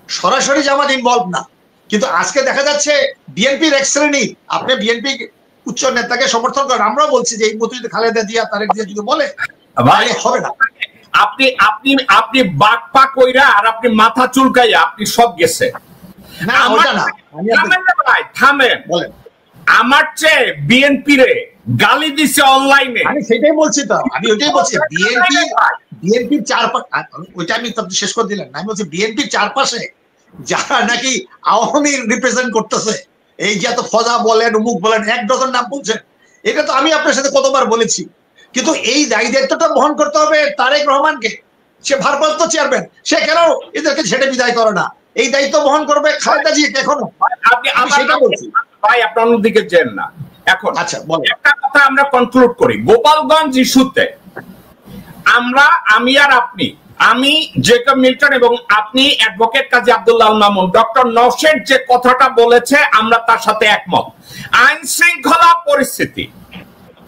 সরাসরি জামাত ইনভলভ না, কিন্তু আজকে দেখা যাচ্ছে বিএনপির এক শ্রেণী, আপনি বিএনপি উচ্চ নেতাকে সমর্থন করেন, আমরাও বলছি যে এই মতো যদি খালেদা জিয়া তারেক জিয়া যদি বলে হবে না। আপনি আপনি আপনি বাক পাক কইরা আর আপনি মাথা চুলকাইয়া আপনি সব গেছে না, ওটা না, থামেন। আমার চেয়ে বিএনপি রে গালি দিছে অনলাইনে, আমি সেটাই বলছি, তো আমি ওইটাই বলছি বিএনপির চারপাশে, ওইটা আমি শেষ করে দিলাম, আমি বলছি বিএনপির চারপাশে যারা নাকি আওয়ামী রিপ্রেজেন্ট করতেছে, এই যে এত ফজা বলেন মুখ বলেন 1 ডজন নাম বলছেন, এটা তো আমি আপনার সাথে কতবার বলেছি। কিন্তু এই দায়িত্বটা বহন করতে হবে তারেক রহমানকে, সে ভারপ্রাপ্ত চেয়ারম্যান, সে কেন এদেরকে ছেড়ে বিদায় করে না? এই দায়িত্ব বহন করবে খালেদা জিয়া এখনো। আপনি সেটা বলছি ভাই, আপনার অন্যদিকে যান না। এখন আচ্ছা, একটা কথা আমরা কনক্লুড করি, গোপালগঞ্জ ইস্যুতে আমি আর আপনি, আমি জেকব মিল্টন এবং আপনি অ্যাডভোকেট কাজী আব্দুল্লাহ মামুন, ডক্টর নওশেদ যে কথাটা বলেছে আমরা তার সাথে একমত। আইন শৃঙ্খলা পরিস্থিতি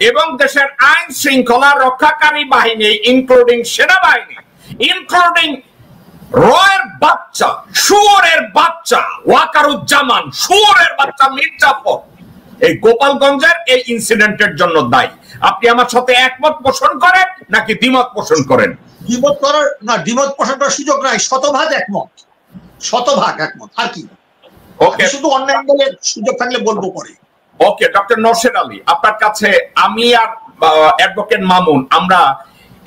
এবং দেশের আইন শৃঙ্খলা রক্ষাকারী বাহিনী ইনক্লুডিং সেনাবাহিনী, ইনক্লুডিং রয়ের বাচ্চা, শুয়োরের বাচ্চা ওয়াকারুজ্জামান, শুয়োরের বাচ্চা মির্জাফর এই গোপালগঞ্জের এই ইনসিডেন্টের জন্য দায়ী। আপনি আমার সাথে একমত পোষণ করেন নাকি দ্বিমত পোষণ করেন? দ্বিমত করার না, দ্বিমত পোষণ করার সুযোগ নাই, শতভাগ একমত, শতভাগ একমত। আর কি, ওকে, শুধু অন্য অ্যাঙ্গেলের সুযোগ থাকলে বলবো পরে। ওকে, ডক্টর নওশেদ আলী, আপনার কাছে আমি আর অ্যাডভোকেট মামুন আমরা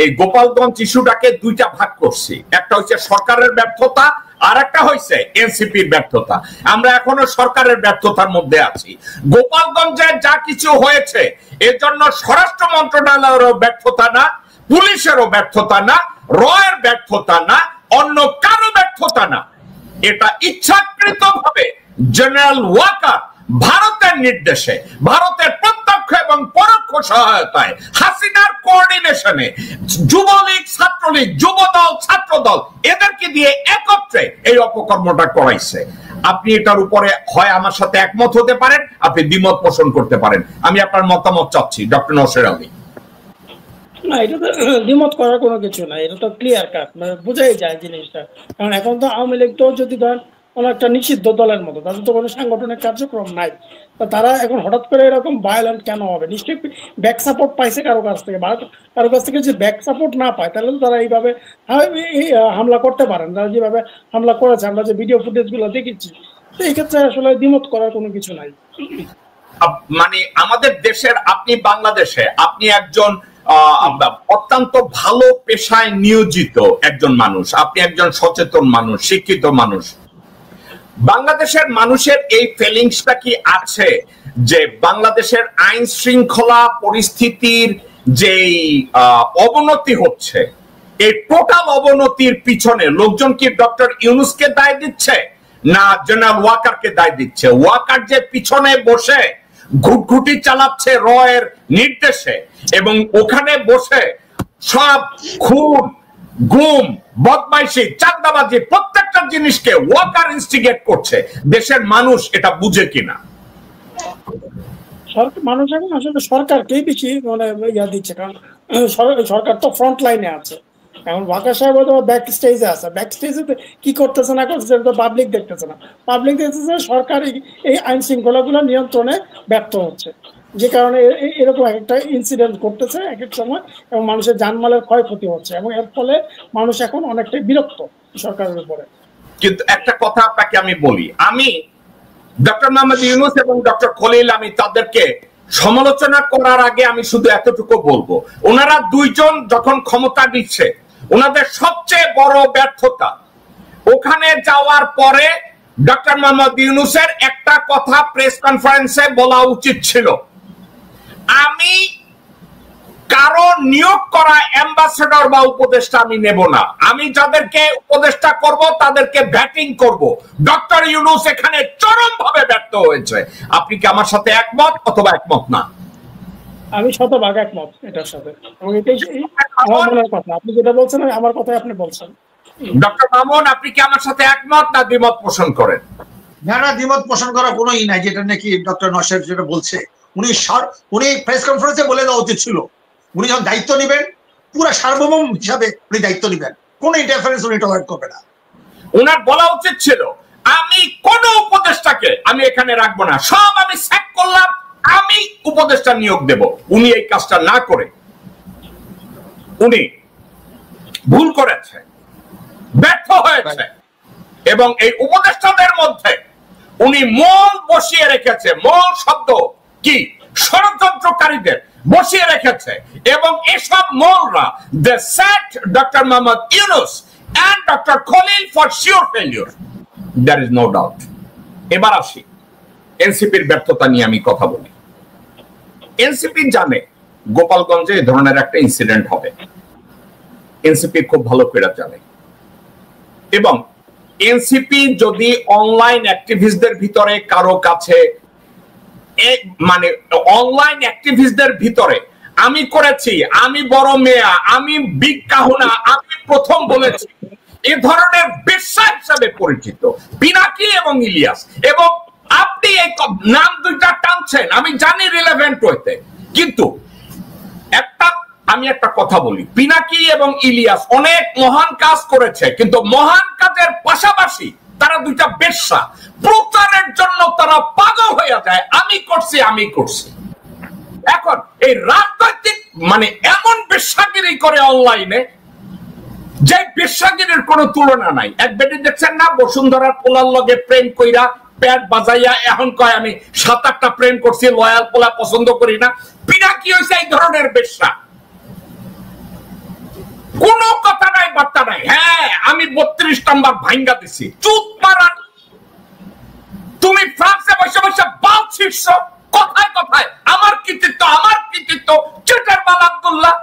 এই গোপালগঞ্জ ইস্যুটাকে দুইটা ভাগ করছি, একটা হচ্ছে সরকারের ব্যর্থতা আর একটা হচ্ছে এনসিপির ব্যর্থতা। আমরা এখনো সরকারের ব্যর্থতার মধ্যে আছি। গোপালগঞ্জে যা কিছু হয়েছে এর জন্য স্বরাষ্ট্র মন্ত্রণালয়েরও ব্যর্থতা না, পুলিশেরও ব্যর্থতা না, রয়ের ব্যর্থতা না, অন্য কারো ব্যর্থতা না। এটা ইচ্ছাকৃতভাবে জেনারেল ওয়াকার ভারতের নির্দেশে, ভারতের প্রত্যক্ষ এবং পরোক্ষ সহায়তায়, হাসিনার কোঅর্ডিনেশনে যুবলীগ, ছাত্রলীগ, যুবদল, ছাত্রদল এদেরকে দিয়ে একত্রে এই অপকর্মটা করাইছে। আপনি এটার উপরে হয় আমার সাথে একমত হতে পারেন, আপনি দ্বিমত পোষণ করতে পারেন। আমি আপনার মতামত চাচ্ছি ডক্টর নওশেদ আলী। না, এটা তো দ্বিমত করার কোনো কিছু নাই, এটা তো ক্লিয়ার কাট, মানে বোঝাই যায় জিনিসটা। কারণ এখন তো আওয়ামী লীগ তো যদি ধরেন একটা নিষিদ্ধ দলের মতো, তাদের তো কোনো সাংগঠনিক কার্যক্রম নাই, তারা এখন হঠাৎ করে এরকম ভায়োলেন্ট কেন হবে? নিশ্চয়ই ব্যাক সাপোর্ট পাইছে কারো কাছ থেকে, কারো কাছ থেকে যদি ব্যাক সাপোর্ট না পায় তাহলে তো তারা এইভাবে হামলা করতে পারেন। তারা যেভাবে হামলা করেছে, আমরা যে ভিডিও ফুটেজ গুলো দেখেছি, তো এই ক্ষেত্রে আসলে দ্বিমত করার কোনো কিছু নাই। মানে আমাদের দেশের, আপনি বাংলাদেশে, আপনি একজন অত্যন্ত ভালো পেশায় নিয়োজিত একজন মানুষ, আপনি একজন সচেতন মানুষ, শিক্ষিত মানুষ। বাংলাদেশের মানুষের এই ফিলিংসটা কি আছে যে বাংলাদেশের আইন শৃঙ্খলা পরিস্থিতির যে অবনতি হচ্ছে, এই টোটাল অবনতির পিছনে লোকজন কি ডক্টর ইউনূসকে দায় দিচ্ছে না জেনারেল ওয়াকারকে দায় দিচ্ছে? ওয়াকার যে পিছনে বসে ঘুটঘুটি চালাচ্ছে রয়ের নির্দেশে এবং ওখানে বসে সব খুন, গুম, বদমাইশি, চাঁদাবাজি প্রত্যেকটা জিনিসকে ওয়াকার ইনস্টিগেট করছে, দেশের মানুষ এটা বুঝে কিনা? মানুষ এখন আসলে সরকারকেই বেশি মানে ইয়া দিচ্ছে, কারণ সরকার তো ফ্রন্ট লাইনে আছে। এখন ওয়াকার সাহেব হয়তো ব্যাক স্টেজে আছে, ব্যাক স্টেজে কি করতেছে না করতেছে তো পাবলিক দেখতেছে না। পাবলিক দেখতেছে সরকার এই আইন শৃঙ্খলাগুলো নিয়ন্ত্রণে ব্যর্থ হচ্ছে, যে কারণে এরকম একটা ইনসিডেন্ট করতেছে এক এক সময় এবং মানুষের জানমালের ক্ষয়ক্ষতি হচ্ছে, এবং এর ফলে মানুষ এখন অনেকটাই বিরক্ত সরকারের উপরে। কিন্তু একটা কথা আপনাকে আমি বলি, আমি ডক্টর মোহাম্মদ ইউনূস এবং ডক্টর খলিল, আমি তাদেরকে সমালোচনা করার আগে আমি শুধু এতটুকু বলবো, ওনারা দুইজন যখন ক্ষমতা দিচ্ছে, ওনাদের সবচেয়ে বড় ব্যর্থতা ওখানে যাওয়ার পরে ডক্টর মোহাম্মদ ইউনূসের একটা কথা প্রেস কনফারেন্সে বলা উচিত ছিল, আমি কারো নিয়োগ করা অ্যাম্বাসেডর বা উপদেষ্টা আমি নেব না, আমি যাদেরকে উপদেষ্টা করব তাদেরকে ব্যাটিং করব। ডক্টর ইউনূস এখানে চরমভাবে ব্যর্থ হয়েছে। আপনি কি আমার সাথে একমত অথবা একমত না? আমি শতভাগ একমত এটার সাথে, এবং এটাই আমার মনের কথা। আপনি যেটা বলছেন আমার কথাই আপনি বলছেন। ডক্টর মামুন, আপনি কি আমার সাথে একমত না দ্বিমত পোষণ করেন? না না, দ্বিমত পোষণ করা কোনো ই নাই, যেটা নাকি ডক্টর নওশেদ যেটা বলছে, উনি প্রেস কনফারেন্সে বলে দেওয়া উচিত ছিল, উনি যখন দায়িত্ব নেবেন পুরো সার্বভৌম হিসাবে উনি দায়িত্ব নেবেন, কোনো ইন্টারফারেন্স উনি টলারেট করবে না। ওনার বলা উচিত ছিল, আমি কোন উপদেষ্টাকে আমি এখানে রাখবো না, সব আমি স্যাক করলাম, আমি উপদেষ্টা নিয়োগ দেব। উনি এই কাজটা না করে উনি ভুল করেছে, ব্যর্থ হয়েছে, এবং এই উপদেষ্টাদের মধ্যে উনি মূল বসিয়ে রেখেছে। মূল শব্দ কি? ষড়যন্ত্রকারীদের বসিয়ে রেখেছে, এবং এসব মূলরা they set Dr. Mohammad Yunus and Dr. Khalil for sure failure. There is no doubt. এবার আসি এনসিপির ব্যর্থতা নিয়ে আমি কথা বলি। এনসিপি জানে গোপালগঞ্জে এই ধরনের একটা ইনসিডেন্ট হবে, এনসিপি খুব ভালো করে জানে। এবং এনসিপি যদি অনলাইন অ্যাক্টিভিস্টদের ভিতরে কারো কাছে মানে অনলাইন অ্যাক্টিভিস্টদের ভিতরে আমি করেছি, আমি বড় মেয়া, আমি বিগ কাহুনা, আমি প্রথম বলেছি, এ ধরনের বেশ্যা হিসাবে পরিচিত পিনাকি এবং ইলিয়াস, এবং আপনি এই নাম দুইটা টানছেন আমি জানি রিলেভেন্ট হইতে, কিন্তু আমি একটা কথা বলি, পিনাকি এবং ইলিয়াস অনেক মহান কাজ করেছে, কিন্তু মহান কাজের পাশাপাশি তারা দুইটা বেশ্যা, প্রচারের জন্য তারা পাগল হয়ে যায় আমি করছি আমি করছি। এখন এই রাজনৈতিক মানে এমন বেশ্যাগিরি করে অনলাইনে যে বেশ্যাগিরির কোনো তুলনা নাই। এক বেটি দেখছেন না বসুন্ধরার পোলার লগে প্রেম কইরা প্যাট বাজাইয়া এখন কয় আমি 7-8টা প্রেম করছি, লয়াল পোলা পছন্দ করি না। পিনাকি হইছে এই ধরনের বেশ্যা, কোনো কথা নাই বার্তা নাই। হ্যাঁ আমি 32 নাম্বার ভাঙ্গা দিছি, চুপ মারা। তুমি ফ্রান্সে বসে বসে বাল ছিড়ছ কথায় কথায়, আমার কৃতিত্ব আমার কৃতিত্ব, চেটার বাল আব্দুল্লাহ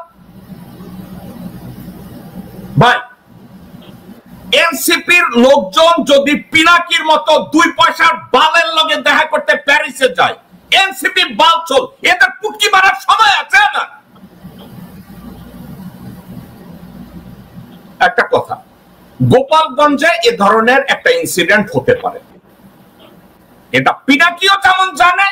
ভাই। এনসিপির লোকজন যদি পিনাকির মতো 2 পয়সার বালের লগে দেখা করতে প্যারিসে যায়, এনসিপি বাল চল, এদের পুটকি মারার সময় আছে না? একটা কথা, গোপালগঞ্জে এ ধরনের একটা ইনসিডেন্ট হতে পারে, এটা পিনাকিও যেমন জানে,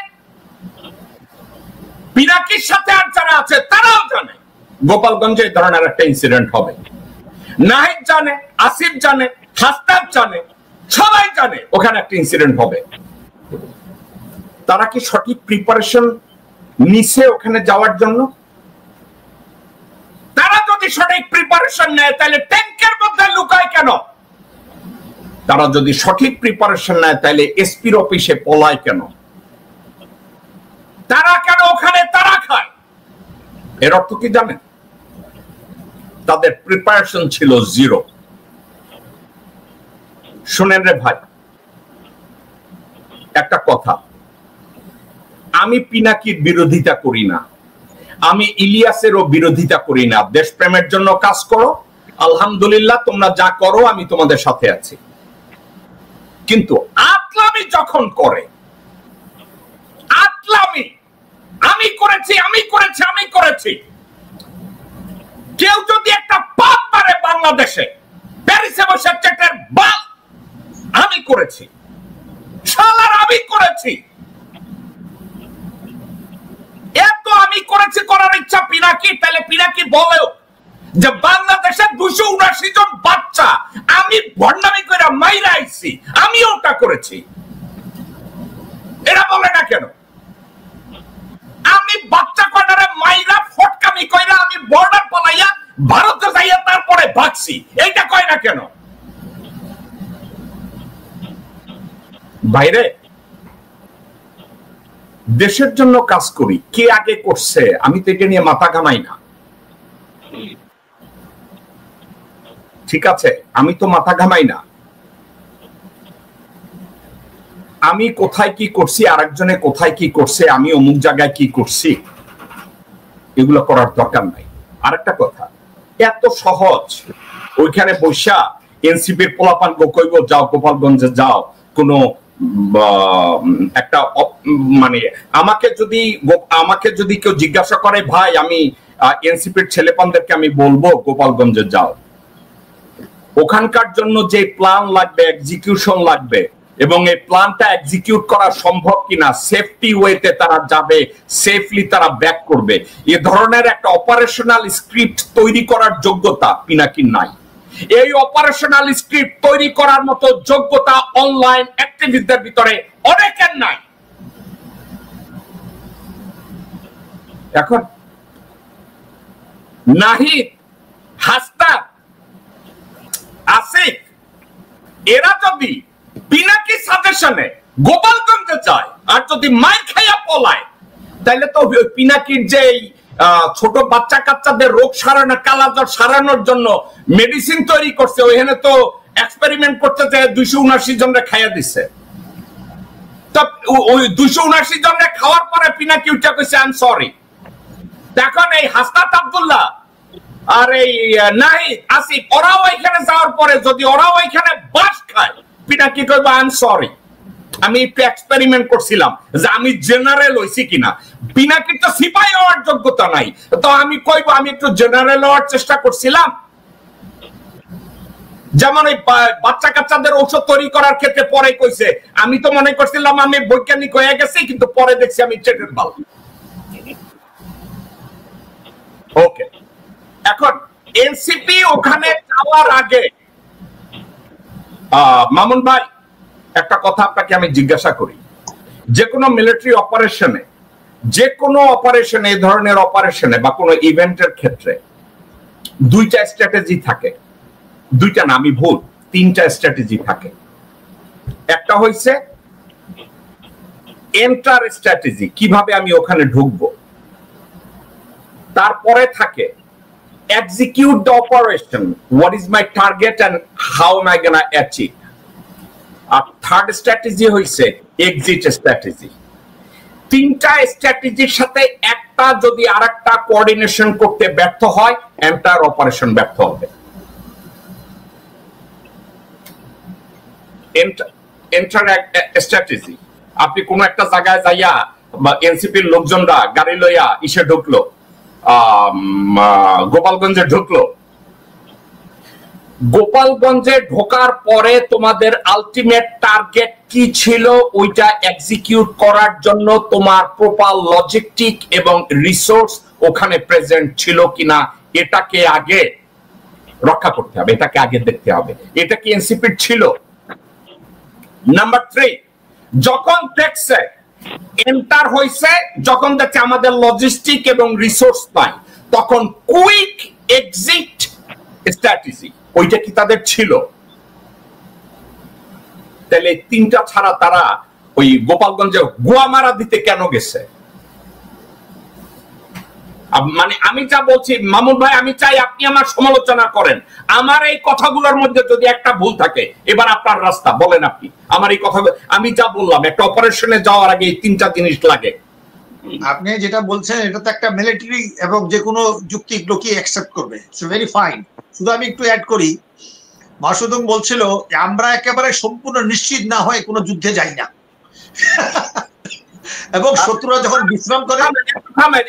পিনাকির সাথে আর যারা আছে তারাও জানে গোপালগঞ্জে এই ধরনের একটা ইনসিডেন্ট হবে। নাহিদ জানে, আসিফ জানে, হাসনাত জানে, সবাই জানে ওখানে একটা ইনসিডেন্ট হবে। তারা কি সঠিক প্রিপারেশন নিছে ওখানে যাওয়ার জন্য? তারা যদি সঠিক প্রিপারেশন নেয় তাহলে ট্যাঙ্কের মধ্যে লুকায় কেন? তারা যদি সঠিক প্রিপারেশন নেয় তাহলে এসপির অফিসে পলায় কেন? তারা কেন ওখানে তারা খায়? এর অর্থ কি জানেন? তাদের প্রিপারেশন ছিল 0। শুনেন রে ভাই, একটা কথা, আমি পিনাকির বিরোধিতা করি না, আমি ইলিয়াসেরও বিরোধিতা করি না। দেশপ্রেমের জন্য কাজ করো, আলহামদুলিল্লাহ, তোমরা যা করো আমি তোমাদের সাথে আছি। কিন্তু আতলামি যখন করে, আতলামি আমি করেছি আমি করেছি আমি করেছি, কেউ যদি একটা পাপ মারে বাংলাদেশে, প্যারিসে বসে চেটের বাল আমি করেছি, শালার আমি করেছি, এত আমি করেছি করার ইচ্ছা পিনাকি, তাহলে পিনাকি বলেও যে বাংলাদেশে 279 জন বাচ্চা আমি ভণ্ডামি করে মাইরা আইছি, আমি ওটা করেছি, এরা বলে না কেন? আমি বাচ্চা কয়টারে মাইরা ফটকামি কইরা আমি বর্ডার পালাইয়া ভারতে যাইয়া তারপরে ভাগছি, এইটা কয় না কেন? বাইরে দেশের জন্য কাজ করি, কে আগে করছে আমি তো এটা নিয়ে মাথা ঘামাই না, ঠিক আছে? আমি তো মাথা ঘামাই না, আমি কোথায় কি করছি, আরেকজনে কোথায় কি করছে, আমি অমুক জায়গায় কি করছি, এগুলো করার দরকার নাই। আরেকটা কথা, এত সহজ ওইখানে বৈশা এনসিপির পোলাপান কইব যাও গোপালগঞ্জে যাও, কোনো একটা মানে আমাকে যদি কেউ জিজ্ঞাসা করে ভাই আমি এনসিপির ছেলেপানদেরকে আমি বলবো গোপালগঞ্জে যাও, ওখানকার জন্য যে প্ল্যান লাগবে, এক্সিকিউশন লাগবে, এবং এই প্ল্যানটা এক্সিকিউট করা সম্ভব কিনা, সেফটি ওয়েতে তারা যাবে, সেফলি তারা ব্যাক করবে, এ ধরনের একটা অপারেশনাল স্ক্রিপ্ট তৈরি করার যোগ্যতা পিনাকির নাই। এই অপারেশনাল স্ক্রিপ্ট তৈরি করার মতো যোগ্যতা অনলাইন অ্যাক্টিভিস্টদের ভিতরে অনেকের নাই। এখন নাহিদ, হাসনাত, আসিফ এরা যদি পিনাকি সাজেশনে গোপালগঞ্জে যায় আর যদি মাই খাইয়া পলায়, তাহলে তো পিনাকির যে ছোট বাচ্চা কাচ্চাদের রোগ সারানো, কালাজ্বর সারানোর জন্য মেডিসিন তৈরি করছে, ওইখানে তো এক্সপেরিমেন্ট করতে চায় 279 জনরে খাইয়া দিছে। তো ওই 279 জনরে খাওয়ার পরে পিনাকি উঠে কইছে আই এম সরি। এখন এই হাসনাত আব্দুল্লাহ আর এই নাহিদ আসিফ ওরাও এখানে যাওয়ার পরে যদি ওরাও এখানে বাস খায়, পিনাকি কইবা আই এম সরি, আমি একটু এক্সপেরিমেন্ট করছিলাম যে আমি জেনারেল হইছি কিনা। পিনাকির তো সিপাহী হওয়ার যোগ্যতা নাই, তো আমি কইবো আমি একটু জেনারেল হওয়ার চেষ্টা করছিলাম। যেমন ওই বাচ্চা কাচ্চাদের ঔষধ তৈরি করার ক্ষেত্রে পরে কইছে আমি তো মনে করছিলাম আমি বৈজ্ঞানিক হয়ে গেছি, কিন্তু পরে দেখছি আমি চেটের বাল। ওকে, এখন এনসিপি ওখানে যাওয়ার আগে মামুন ভাই একটা কথা আপনাকে আমি জিজ্ঞাসা করি, যে কোনো মিলিটারি অপারেশনে, যে কোনো অপারেশনে, এই ধরনের অপারেশনে বা কোনো ইভেন্টের ক্ষেত্রে দুইটা স্ট্র্যাটেজি থাকে। দুইটা না, আমি ভুল, তিনটা স্ট্র্যাটেজি থাকে। একটা হইছে এন্টার স্ট্র্যাটেজি, কিভাবে আমি ওখানে ঢুকবো। তারপরে থাকে execute the operation, what is my target and how am I gonna achieve. আর থার্ড স্ট্র্যাটেজি হইছে এক্সিট স্ট্র্যাটেজি। তিনটা স্ট্র্যাটেজির সাথে একটা যদি আরেকটা কোঅর্ডিনেশন করতে ব্যর্থ হয়, এন্টার অপারেশন ব্যর্থ হবে। এন্টার স্ট্র্যাটেজি, আপনি কোন একটা জায়গায় যাইয়া বা এনসিপির লোকজনরা গাড়ি লইয়া ইসে ঢুকলো, গোপালগঞ্জে ঢুকলো। গোপালগঞ্জে ঢোকার পরে তোমাদের আলটিমেট টার্গেট কি ছিল, ওইটা এক্সিকিউট করার জন্য তোমার প্রপার লজিস্টিক এবং রিসোর্স ওখানে প্রেজেন্ট ছিল কিনা, এটাকে আগে রক্ষা করতে হবে, এটাকে আগে দেখতে হবে। এটা কি এনসিপির ছিল? নাম্বার 3, যখন দেখছে এন্টার হইছে, যখন দেখছে আমাদের লজিস্টিক এবং রিসোর্স নাই, তখন কুইক এক্সিট স্ট্র্যাটেজি, ওইটা কি তাদের ছিল? তাহলে তিনটা ছাড়া তারা ওই গোপালগঞ্জে গোয়ামারা দিতে কেন গেছে? মানে আমি যা বলছি মামুন ভাই, আমি চাই আপনি আমার সমালোচনা করেন। আমার এই কথাগুলোর মধ্যে যদি একটা ভুল থাকে, এবার আপনার রাস্তা বলেন আপনি। আমার এই কথা, আমি যা বললাম, একটা অপারেশনে যাওয়ার আগে এই তিনটা জিনিস লাগে। আপনি যেটা বলছেন এটা তো একটা মিলিটারি এবং যে কোনো যুক্তি লোকই অ্যাকসেপ্ট করবে, ইটস ভেরি ফাইন। শুধু আমি একটু অ্যাড করি, মাসুদুম বলছিল যে আমরা একেবারে সম্পূর্ণ নিশ্চিত না হয় কোনো যুদ্ধে যাই না, এবং শত্রুরা যখন বিশ্রাম করে।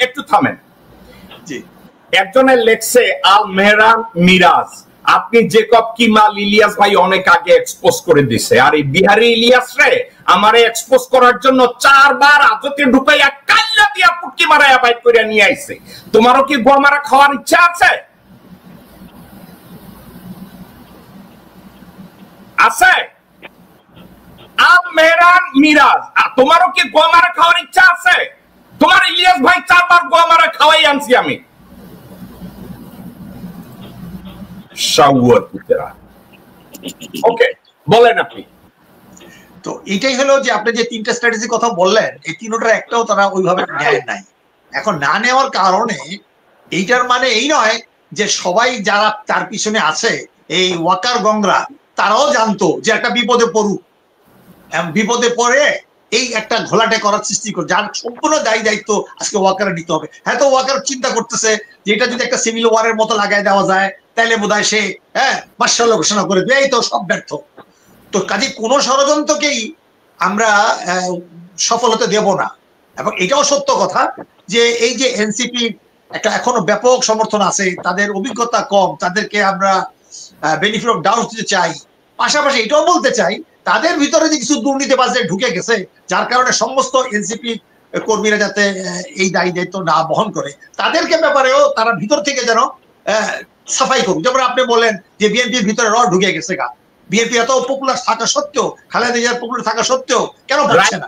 একটু থামেন। একজনের লেখছে আল মেহরান মিরাজ, আপনি জেকব কিমাল ইলিয়াস ভাই অনেক আগে এক্সপোজ করে দিছে, আর এই বিহারি ইলিয়াস রে আমারে এক্সপোজ করার জন্য 4 বার আজতে ঢুকাইয়া কাল্লা দিয়া পুটকি মারায়া বাইক করে নিয়ে আইছে। তোমারও কি গোয়ামারা খাওয়ার ইচ্ছা আছে? আছে? আল মেহরান মিরাজ, তোমারও কি গোয়ামারা খাওয়ার ইচ্ছা আছে? তোমার ইলিয়াস ভাই 4 বার গোয়ামারা খাওয়াই আনছি আমি। ওকে, বলেন আপনি। তো এটাই হলো যে আপনি যে তিনটা স্ট্র্যাটেজি কথা বললেন, এই তিনটার একটাও তারা ওইভাবে নেয় নাই। এখন না নেওয়ার কারণে এইটার মানে এই নয় যে সবাই যারা তার পিছনে আছে, এই ওয়াকার গংরা, তারাও জানতো যে একটা বিপদে পড়ুক, বিপদে পড়ে এই একটা ঘোলাটে করার সৃষ্টি করে, যার সম্পূর্ণ দায়ী দায়িত্ব আজকে ওয়াকারে নিতে হবে। হ্যাঁ, তো ওয়াকার চিন্তা করতেছে যে এটা যদি একটা সিভিল ওয়ারের মতো লাগাই দেওয়া যায়, তাহলে বোধহয় সে মার্শাল ঘোষণা করে দেয়, এই তো সব ব্যর্থ। তো কাজে কোনো ষড়যন্ত্রকেই আমরা সফল হতে দেব না। এবং এটাও সত্য কথা যে এই যে এনসিপি একটা এখনো ব্যাপক সমর্থন আছে, তাদের অভিজ্ঞতা কম, তাদেরকে আমরা বেনিফিট অফ ডাউট দিতে চাই। পাশাপাশি এটাও বলতে চাই তাদের ভিতরে যে কিছু দুর্নীতিবাজদের ঢুকে গেছে, যার কারণে সমস্ত এনসিপি কর্মীরা যাতে এই দায়ী দায়িত্ব না বহন করে, তাদেরকে ব্যাপারেও তারা ভিতর থেকে যেন সাফাই করুক। যেমন আপনি বলেন যে বিএনপির ভিতরে ঢুকে গেছে গা, বিএনপি এত পপুলার থাকা সত্ত্বেও, খালেদা জিয়ার পপুলার থাকা সত্ত্বেও কেন পাচ্ছে না?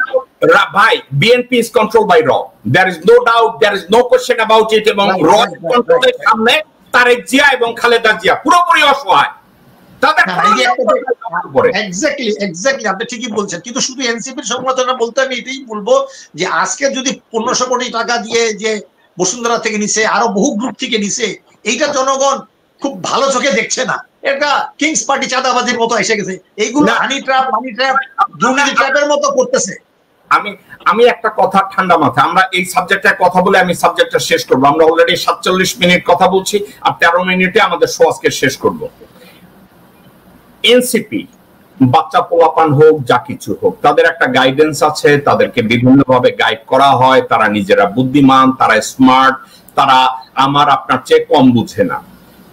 ভাই, বিএনপি is controlled by র, there is no doubt, there is no question about it, এবং র কন্ট্রোলের সামনে তারেক জিয়া এবং খালেদা জিয়া পুরোপুরি অসহায়। এক্স্যাক্টলি আপনি ঠিকই বলছেন। কিন্তু শুধু এনসিপির সমালোচনা বলতে আমি এটাই বলবো যে আজকে যদি 1500 কোটি টাকা দিয়ে যে বসুন্ধরা থেকে নিছে, আরো বহু গ্রুপ থেকে নিছে, এইটা জনগণ খুব ভালো চোখে দেখছে না। এটা কিংস পার্টি চাঁদাবাজির মতো এসে গেছে, এইগুলো হানি ট্র্যাপ দুর্নীতি ট্র্যাপের মতো করতেছে। আমি একটা কথা ঠান্ডা মাথায়, আমরা এই সাবজেক্টে কথা বলে আমি সাবজেক্টটা শেষ করবো। আমরা অলরেডি 47 মিনিট কথা বলছি, আর 13 মিনিটে আমাদের শো আজকে শেষ করব। এনসিপি বাচ্চা পোলাপান হোক, যা কিছু হোক, তাদের একটা গাইডেন্স আছে, তাদেরকে বিভিন্নভাবে গাইড করা হয়, তারা নিজেরা বুদ্ধিমান, তারা স্মার্ট, তারা আমার আপনার চেয়ে কম বুঝে না।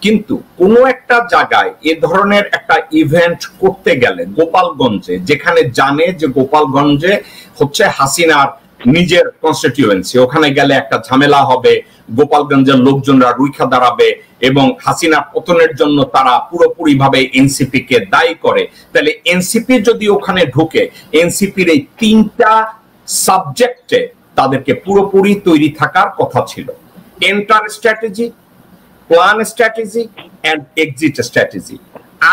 কিন্তু কোনো একটা জায়গায় এ ধরনের একটা ইভেন্ট করতে গেলে, গোপালগঞ্জে, যেখানে জানে যে গোপালগঞ্জে হচ্ছে হাসিনার নিজের কনস্টিটিউয়েন্সি, ওখানে গেলে একটা ঝামেলা হবে, গোপালগঞ্জের লোকজনরা রুইখা দাঁড়াবে এবং হাসিনার পতনের জন্য তারা পুরোপুরি ভাবে এনসিপি কে দায়ী করে, তাহলে এনসিপি যদি ওখানে ঢুকে, এনসিপির এই 3টা সাবজেক্টে তাদেরকে পুরোপুরি তৈরি থাকার কথা ছিল। Enter strategy, plan strategy and exit strategy.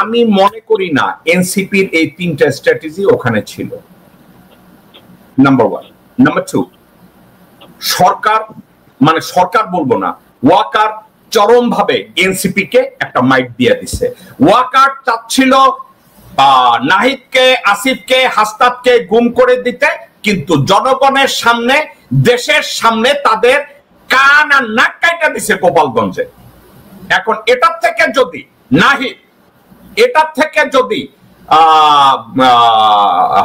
আমি মনে করি না এনসিপির এই 3টা স্ট্র্যাটেজি ওখানে ছিল, নাম্বার 1। নাম্বার 2, সরকার, মানে সরকার বলবো না, ওয়াকার চরম ভাবে এনসিপি কে একটা মাইক দিয়ে দিছে। ওয়াকার চাচ্ছিল নাহিদকে, আসিফকে, হাসনাতকে গুম করে দিতে, কিন্তু জনগণের সামনে, দেশের সামনে তাদের কান আর নাক কাইটা দিছে গোপালগঞ্জে। এখন এটার থেকে যদি নাহিদ, এটার থেকে যদি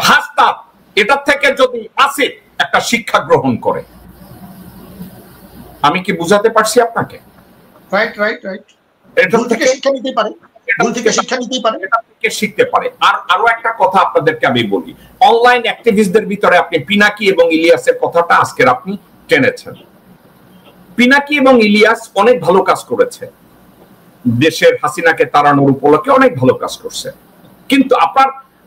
হাসনাত, এটার থেকে যদি আসিফ একটা শিক্ষা গ্রহণ করে, আমি কি বুঝাতে পারছি আপনাকে? রাইট রাইট রাইট, এটা থেকে শিক্ষা নিতে পারে, ভুল থেকে শিক্ষা নিতেই পারে, এটা থেকে শিখতে পারে। আর আরো একটা কথা আপনাদেরকে আমি বলি, অনলাইন অ্যাক্টিভিস্টদের ভিতরে আপনি পিনাকি এবং ইলিয়াসের কথাটা আজকের আপনি টেনেছেন। পিনাকি এবং ইলিয়াস অনেক ভালো কাজ করেছে, দেশের হাসিনাকে তাড়ানোর উপলক্ষে অনেক ভালো কাজ করছে, কিন্তু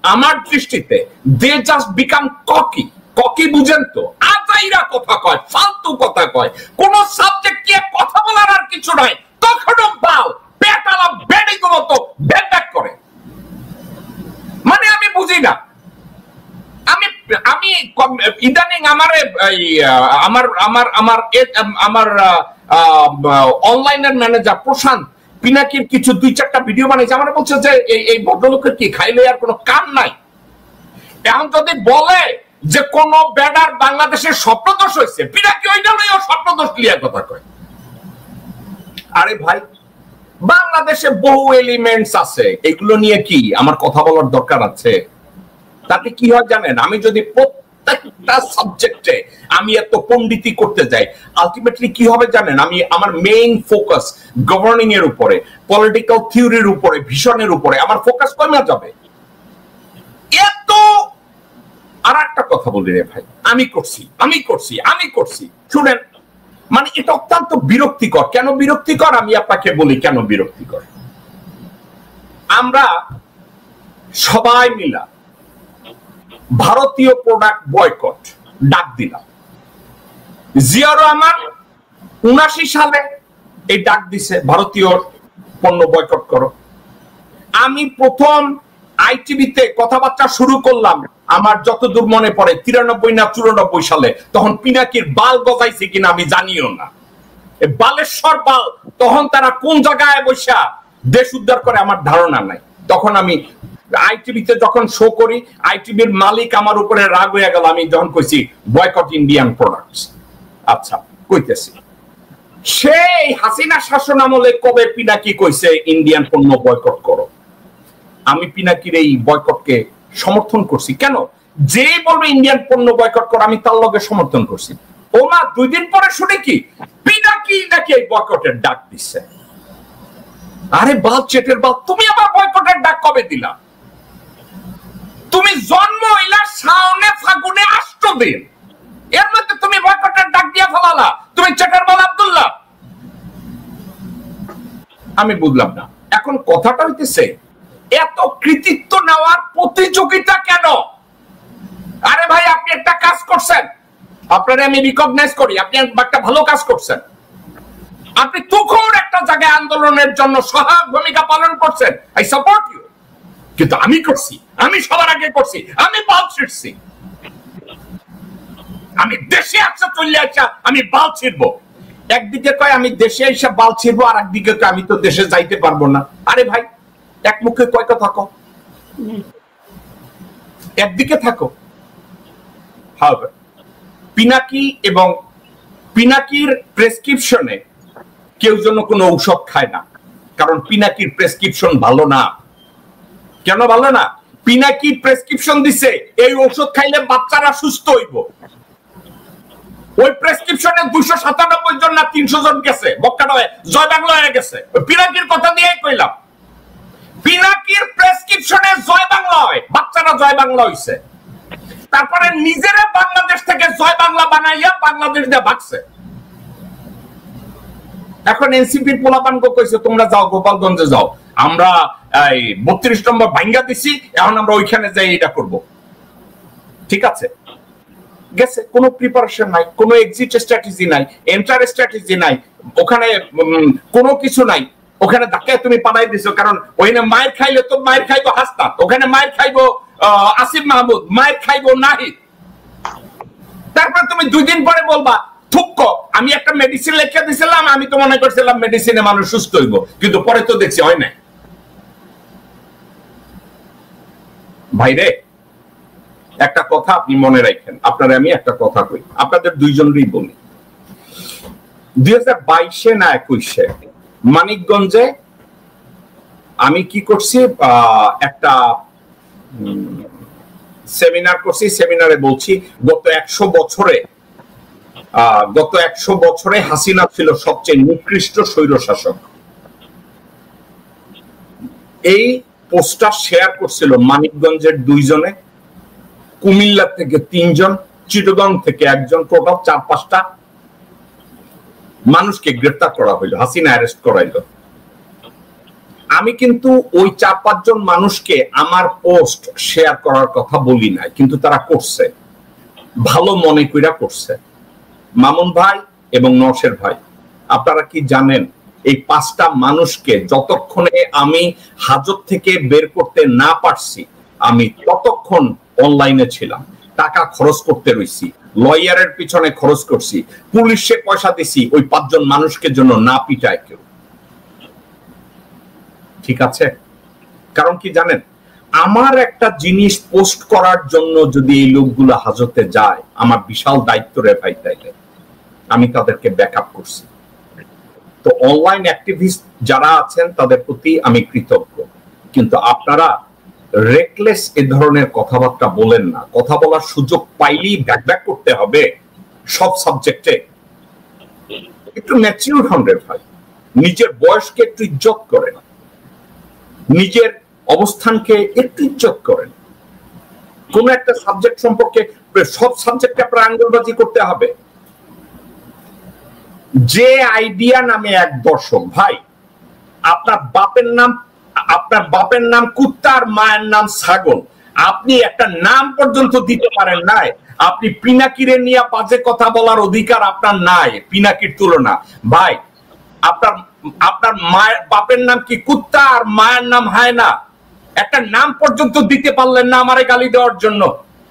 আমার দৃষ্টিতে দে জাস্ট বিকাম ককি। ককি বুঝেন তো? আজাইরা কথা কয়, ফালতু কথা কয়, কোন সাবজেক্ট নিয়ে কথা বলার আর কিছু নাই, তখনও বাল পেটালা বেডিং মতো ব্যাক করে। মানে আমি বুঝি না, আমি ইদানিং আমার অনলাইনের ম্যানেজার প্রশান্ত পিনাকির কিছু 2-4টা ভিডিও বানিয়েছে, আমার বলছে যে এই ভদ্রলোকের কি খাইলে আর কোনো কাম নাই। এখন যদি বলে যে কোন ব্যাডার বাংলাদেশের স্বপ্নদোষ হয়েছে, পিনাকি ওইটা নয়, স্বপ্নদোষ ক্লিয়ার কথা কয়। আরে ভাই, বাংলাদেশে বহু এলিমেন্টস আছে, এগুলো নিয়ে কি আমার কথা বলার দরকার আছে? তাতে কি হয় জানেন, আমি যদি প্রত্যেকটা সাবজেক্টে আমি এত পণ্ডিতি করতে যাই, আলটিমেটলি কি হবে জানেন, আমি আমার মেইন ফোকাস গভর্নিং এর উপরে, পলিটিক্যাল থিওরির উপরে, ভিশনের উপরে আমার ফোকাস কমে যাবে। এত আর একটা কথা বলি রে ভাই, আমি করছি শুনেন, মানে এটা অত্যন্ত বিরক্তিকর। কেন বিরক্তিকর আমি আপনাকে বলি, কেন বিরক্তিকর। আমরা সবাই মিলা ভারতীয় প্রোডাক্ট বয়কট ডাক দিলাম। জিয়া রহমান 79 সালে এই ডাক দিছে, ভারতীয় পণ্য বয়কট করো। আমি প্রথম আইটিভিতে কথাবার্তা শুরু করলাম, আমার যতদূর মনে পড়ে 93 না 94 সালে, তখন পিনাকির বাল গজাইছে কিনা আমি জানিও না। বালেশ্বর বাল তখন তারা কোন জায়গায় বসা দেশ উদ্ধার করে আমার ধারণা নাই। তখন আমি আইটিভিতে যখন শো করি, আইটিভির মালিক আমার উপরে রাগ হয়ে গেল, আমি যখন কইছি বয়কট ইন্ডিয়ান প্রোডাক্টস। আচ্ছা, কইতেছি সেই হাসিনা শাসন আমলে কবে পিনাকি কইছে ইন্ডিয়ান পণ্য বয়কট করো? আমি পিনাকির এই বয়কটকে সমর্থন করছি। কেন? যে বলবে ইন্ডিয়ান পণ্য বয়কট করো, আমি তার লগে সমর্থন করছি। ও মা, 2 দিন পরে শুনে কি পিনাকি নাকি এই বয়কটের ডাক দিচ্ছে। আরে বাল চেটের বাল, তুমি আবার বয়কটের ডাক কবে দিলা? তুমি জন্ম হইলা শাওনে ফাগুনে 8 দিন, এর মধ্যে তুমি বয়কটের ডাক দিয়া ফেলালা, তুমি চেটের বাল আব্দুল্লাহ। আমি বুঝলাম না। এখন কথাটা হইতেছে এত কৃতিত্ব নেওয়ার প্রতিযোগিতা কেন? আরে ভাই, আপনি একটা কাজ করছেন, আপনারা আমি রিকগনাইজ করি, আপনি একটা ভালো কাজ করছেন, আপনি তুখোড় একটা জায়গায় আন্দোলনের জন্য সহায়ক ভূমিকা পালন করছেন, আই সাপোর্ট ইউ। কিন্তু আমি করছি, আমি সবার আগে করছি, আমি বাল ছিড়ছি, আমি দেশে আসা চলে আসা আমি বাল ছিড়বো। একদিকে কয় আমি দেশে এসে বাল ছিড়বো, আর একদিকে কয় আমি তো দেশে যাইতে পারবো না। আরে ভাই, এক মুখে কয় কথা থাকো, একদিকে থাকো। হবে পিনাকি এবং পিনাকির প্রেসক্রিপশনে কেউ যেন কোনো ঔষধ খায় না, কারণ পিনাকির প্রেসক্রিপশন ভালো না। কেন ভালো না? পিনাকি প্রেসক্রিপশন দিছে এই ঔষধ খাইলে বাচ্চারা সুস্থ হইব। ওই প্রেসক্রিপশনে 297 জন না 300 জন গেছে, বক্কাটা জয় বাংলা হয়ে গেছে। পিনাকির কথা দিয়ে কইলাম, পিনাকির প্রেসক্রিপশনে জয় বাংলা হয়, বাচ্চারা জয় বাংলা হইছে। তারপরে নিজেরা বাংলাদেশ থেকে জয় বাংলা বানাইয়া বাংলাদেশ দিয়ে ভাগছে। এখন এনসিপির পোলাপানকে কইছে তোমরা যাও গোপালগঞ্জে যাও, আমরা 32 নম্বর ভাঙ্গা দিছি, এখন আমরা ওইখানে যাই এটা করব। ঠিক আছে, গেছে, কোনো প্রিপারেশন নাই, কোনো এক্সিট স্ট্র্যাটেজি নাই, এন্টার স্ট্র্যাটেজি নাই, ওখানে কোনো কিছু নাই। ওখানে ধাক্কায় তুমি পাঠাই দিছো, কারণ ওইখানে মায়ের খাইলে তো মায়ের খাইবো হাসনাত, ওখানে মায়ের খাইবো আসিফ মাহমুদ, মায়ের খাইবো নাহিদ। তারপর তুমি 2 দিন পরে বলবা থুক্ক আমি একটা মেডিসিন লিখে দিছিলাম, আমি তো মনে করছিলাম মেডিসিনে মানুষ সুস্থ হইব, কিন্তু পরে তো দেখছি হয় নাই। ভাইরে একটা কথা আপনি মনে রাখেন, আপনারা আমি একটা কথা কই, আপনাদের দুইজনেরই বলি। 2022-এ না 21-এ মানিকগঞ্জে আমি কি করছি, একটা সেমিনার করছি। সেমিনারে বলছি গত 100 বছরে হাসিনা ছিল সবচেয়ে নিকৃষ্ট স্বৈরশাসক। এই পোস্টার শেয়ার করছিল মানিকগঞ্জের 2 জনে, কুমিল্লা থেকে 3 জন, চিটাগং থেকে 1 জন, টোটাল 4-5টা মানুষকে গ্রেফতার করা হইল, হাসিনা অ্যারেস্ট করাইল। আমি কিন্তু ওই 4-5 জন মানুষকে আমার পোস্ট শেয়ার করার কথা বলি নাই, কিন্তু তারা করছে, ভালো মনে কইরা করছে। মামুন ভাই এবং নওশের ভাই, আপনারা কি জানেন এই 5টা মানুষকে যতক্ষণে আমি হাজত থেকে বের করতে না পারছি, আমি ততক্ষণ অনলাইনে ছিলাম, টাকা খরচ করতে রইছি, লয়ারের পিছনে খরচ করছি, পুলিশে পয়সা দিছি ওই 5 জন মানুষকে জন্য না পিটায় কেউ। ঠিক আছে, কারণ কি জানেন, আমার একটা জিনিস পোস্ট করার জন্য যদি এই লোকগুলো হাজতে যায়, আমার বিশাল দায়িত্ব রে ভাই। তাইলে আমি তাদেরকে ব্যাকআপ করছি। তো অনলাইন অ্যাক্টিভিস্ট যারা আছেন তাদের প্রতি আমি কৃতজ্ঞ, কিন্তু আপনারা রেকলেস এ ধরনের কথাবার্তা বলেন না। কথা বলার সুযোগ পাইলেই ব্যাক করতে হবে সব সাবজেক্টে। একটু ম্যাচিউর হন রে ভাই, নিজের বয়সকে একটু ইজ্জত করেন, নিজের অবস্থানকে একটু ইজ্জত করেন। কোন একটা সাবজেক্ট সম্পর্কে সব সাবজেক্টে আপনার আঙ্গুলবাজি করতে হবে। যে আইডিয়া নামে এক দর্শক ভাই, আপনার বাপের নাম কুত্তা আর মায়ের নাম ছাগল, আপনি একটা নাম পর্যন্ত দিতে পারেন নাই। আপনি পিনাকিরে নিয়ে বাজে কথা বলার অধিকার আপনার নাই পিনাকির তুলনা। ভাই আপনার মায়ের বাপের নাম কি কুত্তা আর মায়ের নাম হায়না, একটা নাম পর্যন্ত দিতে পারলেন না আমারে গালি দেওয়ার জন্য।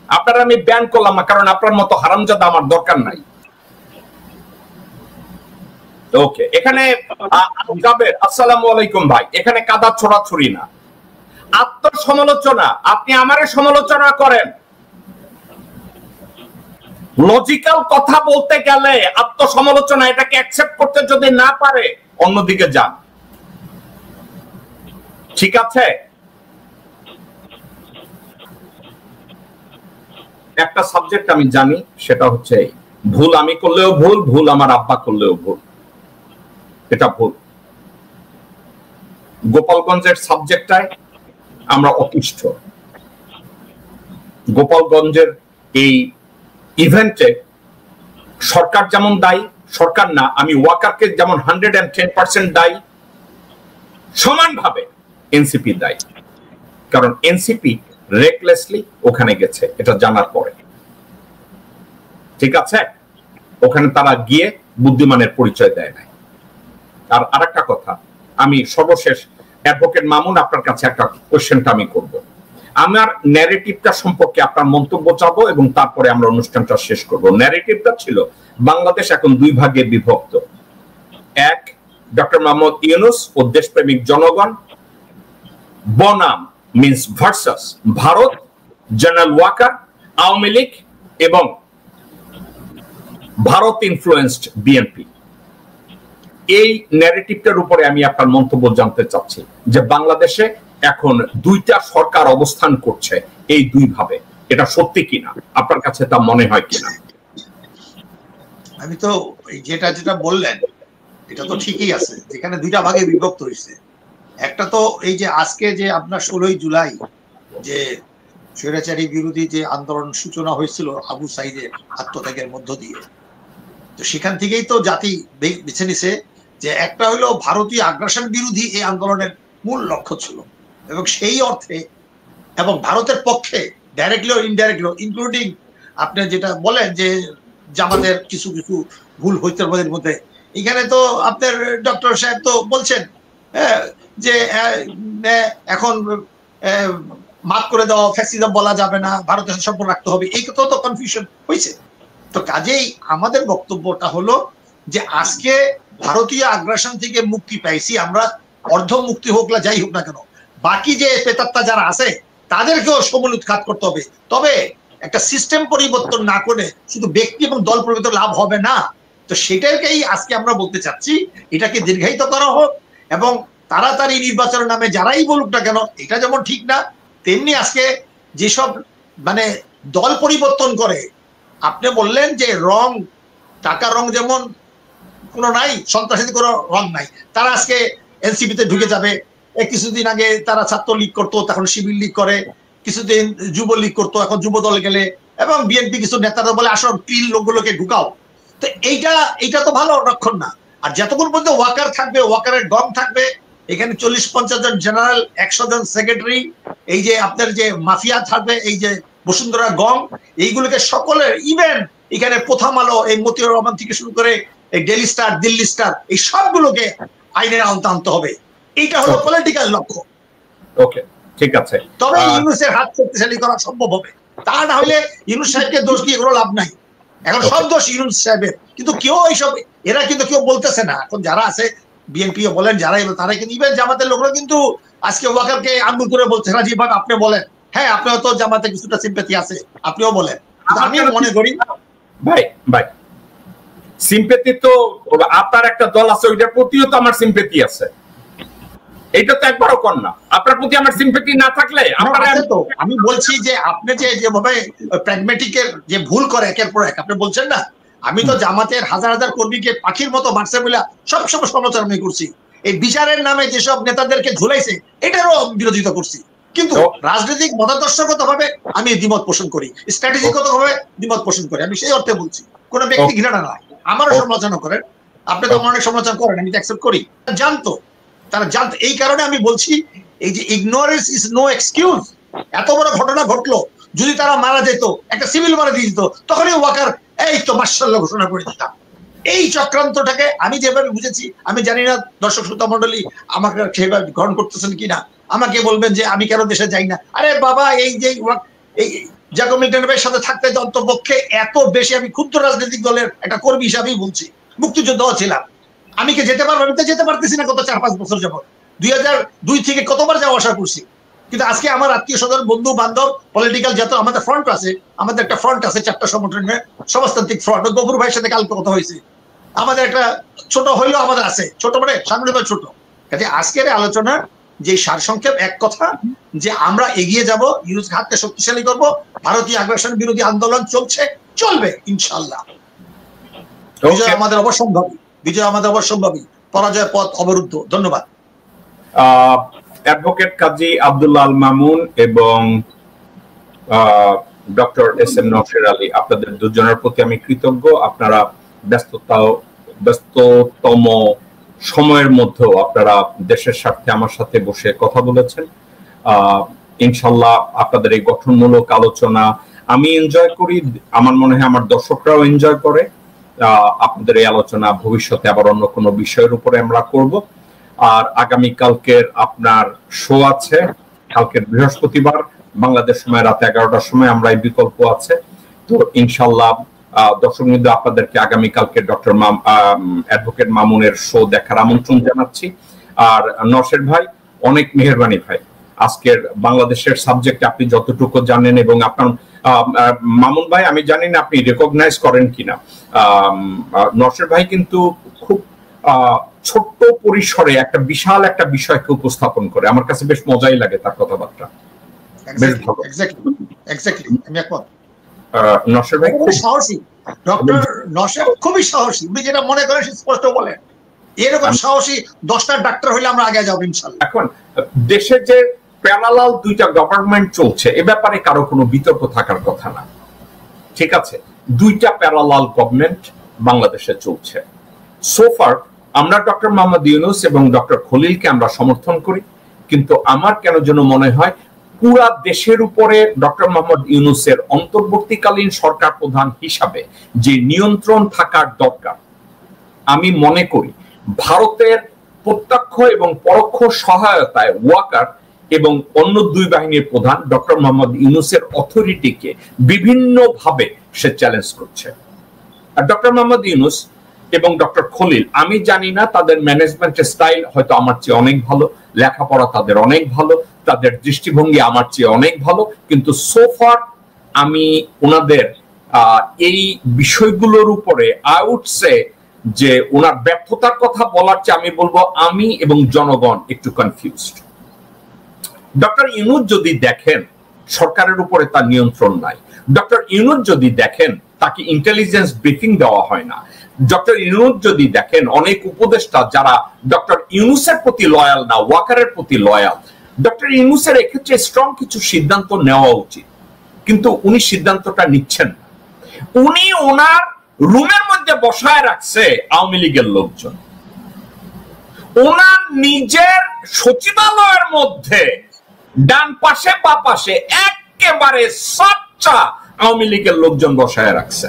আপনারা আমি ব্যান করলাম না, কারণ আপনার মতো হারামজাদা আমার দরকার নাই। ওকে, এখানে আসসালামু আলাইকুম ভাই, এখানে কাদা ছোড়াছুড়ি না, আত্মসমালোচনা। আপনি আমারে সমালোচনা করেন, লজিক্যাল কথা বলতে গেলে আত্মসমালোচনা, এটাকে অ্যাকসেপ্ট করতে যদি না পারে অন্যদিকে যান। ঠিক আছে, একটা সাবজেক্ট আমি জানি, সেটা হচ্ছে ভুল আমি করলেও ভুল, ভুল আমার আব্বা করলেও ভুল, এটা ভুল। গোপালগঞ্জের সাবজেক্টটায় আমরা অতিষ্ঠ। গোপালগঞ্জের এই ইভেন্টে সরকার যেমন দায়ী, সরকার না, আমি ওয়াকারকে যেমন 110% দায়ী, সমানভাবে এনসিপি দায়ী। কারণ এনসিপি রেকলেসলি ওখানে গেছে, এটা জানার পরে। ঠিক আছে, ওখানে তারা গিয়ে বুদ্ধিমানের পরিচয় দেয় নাই। আর আরেকটা কথা, আমি সর্বশেষ অ্যাডভোকেট মামুন আপনার কাছে একটা কোশ্চেনটা আমি করব। আমার ন্যারেটিভটা সম্পর্কে আপনার মন্তব্য চাবো এবং তারপরে আমরা অনুষ্ঠানটা শেষ করব। ন্যারেটিভটা ছিল বাংলাদেশ এখন 2 ভাগে বিভক্ত। এক, ডক্টর মোহাম্মদ ইউনূস ও দেশপ্রেমিক জনগণ বনাম means versus Bharat, general Waker, Awami League এবং ভারত ইনফ্লুয়েন্সড বিএনপি। এই ন্যারেটিভটার উপরে আমি আপনার মন্তব্য জানতে চাচ্ছি যে বাংলাদেশে এখন দুইটা সরকার অবস্থান করছে এই দুই ভাবে, এটা সত্যি কিনা, আপনার কাছে তা মনে হয় কিনা? আমি তো যেটা বললেন এটা তো ঠিকই আছে, যেখানে দুইটা ভাগে বিভক্ত হয়েছে। একটা তো এই যে আজকে যে আপনার 16ই জুলাই যে স্বৈরাচারী বিরোধী যে আন্দোলন সূচনা হয়েছিল আবু সাইদের আত্মত্যাগের মধ্য দিয়ে, তো সেখান থেকেই তো জাতি বেছে নিছে যে একটা হলো ভারতীয় আগ্রাসন বিরোধী এই আন্দোলনের মূল লক্ষ্য ছিল, এবং সেই অর্থে এবং ভারতের পক্ষে ডাইরেক্টলি ইনডাইরেক্টলি ইনক্লুডিং আপনি যেটা বলেন যে জামাতের কিছু কিছু ভুল হইতে মধ্যে, এখানে তো আপনার ডক্টর সাহেব তো বলছেন যে এখন মাফ করে দেওয়া, ফ্যাসিজম বলা যাবে না, ভারতের সম্পর্ক রাখতে হবে, এই কথা তো কনফিউশন হয়েছে। তো কাজেই আমাদের বক্তব্যটা হলো যে আজকে ভারতীয় আগ্রাসন থেকে মুক্তি পাইছি আমরা, অর্ধ মুক্তি হোক না যাই হোক না কেন, বাকি যে প্রেতাত্মা যারা আছে তাদেরকেও সমূল উৎখাত করতে হবে। তবে একটা সিস্টেম পরিবর্তন না করে শুধু ব্যক্তি এবং দল পরিবর্তন লাভ হবে না। তো সেটাকেই আজকে আমরা বলতে চাচ্ছি, এটাকে দীর্ঘায়িত করা হোক এবং তাড়াতাড়ি নির্বাচনের নামে যারাই বলুক না কেন, এটা যেমন ঠিক না, তেমনি আজকে যেসব মানে দল পরিবর্তন করে, আপনি বললেন যে রং, টাকার রং যেমন কোনো নাই, সন্ত্রাসী কোনো রং নাই, তারা আজকে এনসিপিতে ঢুকে যাবে। কিছুদিন আগে তারা ছাত্রলীগ করতো, তখন শিবির লীগ করে, কিছুদিন যুবলীগ করতো, এখন যুব দল গেলে, এবং বিএনপি কিছু নেতারা বলে আসলে ক্লিন লোকগুলোকে ঢুকাও। তো এইটা তো ভালো লক্ষণ না। আর যতক্ষণ পর্যন্ত ওয়াকার থাকবে, ওয়াকারের গম থাকবে, এখানে 40-50 জন জেনারেল, 100 জন সেক্রেটারি, এই যে আপনার যে মাফিয়া থাকবে, এই যে বসুন্ধরা গম, এইগুলোকে সকলের, ইভেন এখানে প্রথম আলো, এই মতিউর রহমান থেকে শুরু করে এই ডেইলি স্টার, দিল্লি স্টার, এই সবগুলোকে আইনের আওতা আনতে হবে। এইটা হলো পলিটিক্যাল লক্ষ্য। ওকে, ঠিক আছে। তবে ইউনূসের হাত শক্তিশালী করা সম্ভব হবে, তা না হলে ইউনূস সাহেবকে দোষ দিয়ে কোনো লাভ নাই। এখন সব দোষ ইউনূস সাহেবের, কিন্তু কেউ এইসব, এরা কিন্তু কেউ বলতেছে না। এখন যারা আছে বিএনপিও বলেন, যারাই তারা কিন্তু, ইভেন জামাতের লোকরা কিন্তু আজকে ওয়াকারকে আঙ্গুল করে বলছে, রাজীব ভাগ আপনি বলেন, হ্যাঁ আপনার তো জামাতে কিছুটা সিম্প্যাথি আছে, আপনিও বলেন। আমি মনে করি ভাই সিম্প্যাথি তো আপনার একটা দল আছে, ওইটার প্রতিও তো আমার সিম্প্যাথি আছে, এইটা তো একবারও কর না। আপনার প্রতি আমার সিম্প্যাথি না থাকলে আমি বলছি যে আপনি যেভাবে প্র্যাগম্যাটিকের যে ভুল করে একের পর এক, আপনি বলছেন না, আমি তো জামাতের হাজার হাজার কর্মীকে পাখির মতো মারছে বলে সবসময় সমালোচনা আমি করছি। এই বিচারের নামে যেসব নেতাদেরকে ঝুলাইছে এটারও বিরোধিতা করছি, কিন্তু রাজনৈতিক মতাদর্শগত ভাবে আমি দ্বিমত পোষণ করি, স্ট্র্যাটেজিগত ভাবে দ্বিমত পোষণ করি। আমি সেই অর্থে বলছি, কোনো ব্যক্তি ঘৃণা নয়। আমারও সমালোচনা করেন, আপনি তো অনেক সমালোচনা করেন, আমি অ্যাকসেপ্ট করি। তারা জানতো, এই কারণে আমি বলছি এই যে ইগনোরেন্স ইজ নো এক্সকিউজ। এত বড় ঘটনা ঘটলো, যদি তারা মারা যেত, একটা সিভিল মারা দিয়ে দিত, তখনই ওয়াকার এই তো মার্শাল্লাহ ঘোষণা করে দিতাম। এই চক্রান্তটাকে আমি যেভাবে বুঝেছি, আমি জানি না দর্শক শ্রোতা মন্ডলী আমাকে সেভাবে গ্রহণ করতেছেন কিনা, আমাকে বলবেন যে আমি কেন দেশে যাই না। আরে বাবা, এই যে এই জ্যাকব মিল্টনের সাথে থাকতে অন্তপক্ষে এত বেশি, আমি ক্ষুদ্র রাজনৈতিক দলের একটা কর্মী হিসাবেই বলছি, মুক্তিযুদ্ধ ছিলাম, আমি কি যেতে পারবো? আমি তো যেতে পারতেছি না গত 4-5 বছর যাবত। 2002 থেকে কতবার যাওয়া আসা করছি, কিন্তু আজকে আমার আত্মীয় স্বজন, বন্ধু বান্ধব, পলিটিক্যাল যত আমাদের ফ্রন্ট আছে, আমাদের একটা ফ্রন্ট আছে 4টা সংগঠনের সমাজতান্ত্রিক ফ্রন্ট, গফুর ভাইয়ের সাথে কালকে কথা হয়েছে, আমাদের একটা ছোট হইলেও আমাদের আছে, ছোট মানে সাংগঠনিক ছোট। কাজে আজকের আলোচনা যে সারসংক্ষেপ এক কথা, যে আমরা এগিয়ে যাব, ইউনুস হাতকে শক্তিশালী করব, ভারতীয় আগ্রাসন বিরোধী আন্দোলন চলছে, চলবে ইনশাআল্লাহ। বিজয় আমাদের অবশ্যম্ভাবী, বিজয় আমাদের অবশ্যম্ভাবী, পরাজয় পথ অবরুদ্ধ। ধন্যবাদ। অ্যাডভোকেট কাজী আব্দুল্লাহ আল মামুন এবং ডক্টর এস.এম. নওশের আলী, আপনাদের দুজনের প্রতি আমি কৃতজ্ঞ। আপনারা ব্যস্ততম সময়ের মধ্যেও আপনারা দেশের স্বার্থে আমার সাথে বসে কথা বলেছেন। ইনশাল্লাহ আপনাদের এই গঠনমূলক আলোচনা আমি এনজয় করি, আমার মনে হয় আমার দর্শকরাও এনজয় করে। আপনাদের এই আলোচনা ভবিষ্যতে আবার অন্য কোনো বিষয়ের উপরে আমরা করব। আর আগামী কালকের আপনার শো আছে, কালকের বৃহস্পতিবার বাংলাদেশ সময় রাতে 11টার সময় আমরা এই বিকল্প আছে। তো ইনশাল্লাহ দর্শক বৃন্দ, আপনাদেরকে আগামী কালকে ডক্টর অ্যাডভোকেট মামুনের শো দেখার আমন্ত্রণ জানাচ্ছি। আর নওশের ভাই, অনেক মেহেরবানি ভাই, আজকের বাংলাদেশের সাবজেক্ট আপনি যতটুকু জানেন, এবং আপনার মামুন ভাই আমি জানি না আপনি রেকগনাইজ করেন কিনা, নওশাদ ভাই কিন্তু খুব ছোট্ট পরিসরে একটা বিশাল একটা বিষয়কে উপস্থাপন করে। আমার কাছে বেশ মজাই লাগে তার কথাবার্তা। নওশাদ ভাই খুব সাহসী, ডক্টর নওশাদ খুবই সাহসী, উনি যেটা মনে করেন স্পষ্ট বলেন। এরকম সাহসী 10টা ডাক্তার হইলে আমরা আগে যাবো ইনশাআল্লাহ। এখন দেশে যে প্যারালাল দুইটা গভর্নমেন্ট চলছে এ ব্যাপারে কারো কোনো বিতর্ক থাকার কথা না, ঠিক আছে? দুইটা প্যারালাল গভর্নমেন্ট বাংলাদেশে চলছে। সোফার আমরা ডক্টর মোহাম্মদ ইউনূস এবং ডক্টর খলিলকে আমরা সমর্থন করি, কিন্তু আমার কেন যেন মনে হয় পুরা দেশের উপরে ডক্টর মোহাম্মদ ইউনূসের অন্তর্বর্তীকালীন সরকার প্রধান হিসাবে যে নিয়ন্ত্রণ থাকার দরকার, আমি মনে করি ভারতের প্রত্যক্ষ এবং পরোক্ষ সহায়তায় ওয়াকার এবং অন্য দুই বাহিনীর প্রধান ডক্টর মোহাম্মদ ইউনূসের অথরিটিকে বিভিন্নভাবে সে চ্যালেঞ্জ করছে। আর ডক্টর মোহাম্মদ ইউনূস এবং ডক্টর খলিল, আমি জানি না তাদের ম্যানেজমেন্টের স্টাইল হয়তো আমার চেয়ে অনেক ভালো, লেখাপড়া তাদের অনেক ভালো, তাদের দৃষ্টিভঙ্গি আমার চেয়ে অনেক ভালো, কিন্তু সোফার আমি ওনাদের এই বিষয়গুলোর উপরে আউটসে যে ওনার ব্যর্থতার কথা বলার চেয়ে আমি বলবো আমি এবং জনগণ একটু কনফিউজড। ডক্টর ইউনূস যদি দেখেন সরকারের উপরে তার নিয়ন্ত্রণ নাই, ডক্টর ইউনূস যদি দেখেন তাকে ইন্টেলিজেন্স ব্রিফিং দেওয়া হয় না, ডক্টর ইউনূস যদি দেখেন অনেক উপদেষ্টা যারা ডক্টর ইউনূসের প্রতি লয়াল না ওয়াকারের প্রতি লয়াল, ডক্টর ইউনূসের এক্ষেত্রে স্ট্রং কিছু সিদ্ধান্ত নেওয়া উচিত, কিন্তু উনি সিদ্ধান্তটা নিচ্ছেন না। উনি ওনার রুমের মধ্যে বসায় রাখছে আওয়ামী লীগের লোকজন, ওনার নিজের সচিবালয়ের মধ্যে ডান পাশে বা পাশে একেবারে সচ্চা আওয়ামী লীগের লোকজন বসায় রাখছে,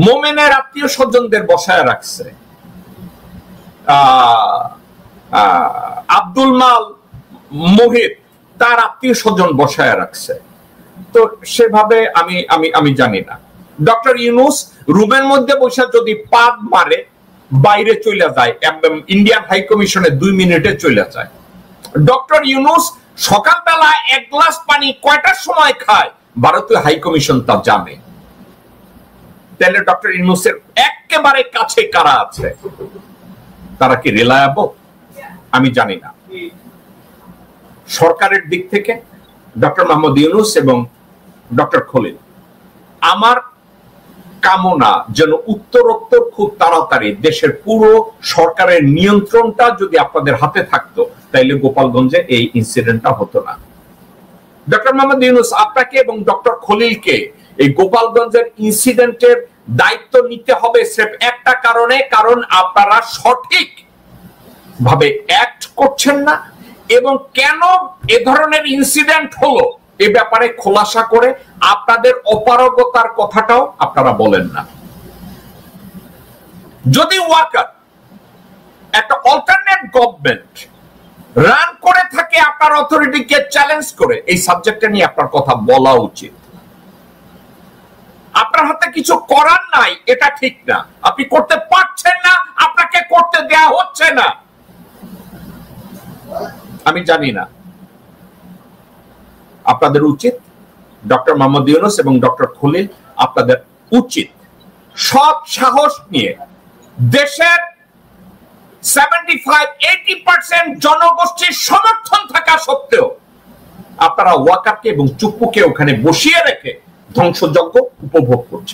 মোমেনের আত্মীয় স্বজনদের বসায় রাখছে, আব্দুল মাল মোহিত তার আত্মীয় স্বজন বসায় রাখছে। তো সেভাবে আমি জানি না। ডক্টর ইউনূস রুমের মধ্যে বসে যদি পাদ মারে বাইরে চলে যায়, ইন্ডিয়ান হাই কমিশনে 2 মিনিটে চলে যায়। ডক্টর ইউনূস সকালবেলা 1 গ্লাস পানি কয়টার সময় খায় ভারতীয় হাই কমিশন তা জানে। তাহলে ডক্টর ইউনূসের একেবারে কাছে কারা আছে, তারা কি রিলায়েবল? আমি জানি না। সরকারের দিক থেকে ডক্টর মোহাম্মদ ইউনূস এবং ডক্টর খলিল, আমার কামনা যেন উত্তরোত্তর খুব তাড়াতাড়ি দেশের পুরো সরকারের নিয়ন্ত্রণটা যদি আপনাদের হাতে থাকতো, তাইলে গোপালগঞ্জে এই ইনসিডেন্টটা হতো না। ডক্টর মোহাম্মদ ইউনূস আপনাকে এবং ডক্টর খলিলকে এই গোপালগঞ্জের ইনসিডেন্টের দায়িত্ব নিতে হবে স্রেফ একটা কারণে, কারণ আপনারা সঠিক ভাবে অ্যাক্ট করছেন না, এবং কেন এ ধরনের ইনসিডেন্ট হলো এ ব্যাপারে খোলাসা করে আপনাদের অপারগতার কথাটাও আপনারা বলেন না। যদি ওয়াকার একটা অল্টারনেট গভর্নমেন্ট রান করে থাকে আপনার অথরিটিকে চ্যালেঞ্জ করে, এই সাবজেক্টটা নিয়ে আপনার কথা বলা উচিত। আপনার হাতে কিছু করার নাই এটা ঠিক না, আপনি করতে পারছেন না, আপনাকে করতে দেয়া হচ্ছে না। আমি জানি না, আপনাদের উচিত ডক্টর মোহাম্মদ ইউনূস এবং ডক্টর খলিল, আপনাদের উচিত সব সাহস নিয়ে দেশের 75-80% জনগোষ্ঠীর সমর্থন থাকা সত্ত্বেও আপনারা ওয়াকারকে এবং চুপ্পুকে ওখানে বসিয়ে রেখে ধ্বংসযজ্ঞ উপভোগ করছেন।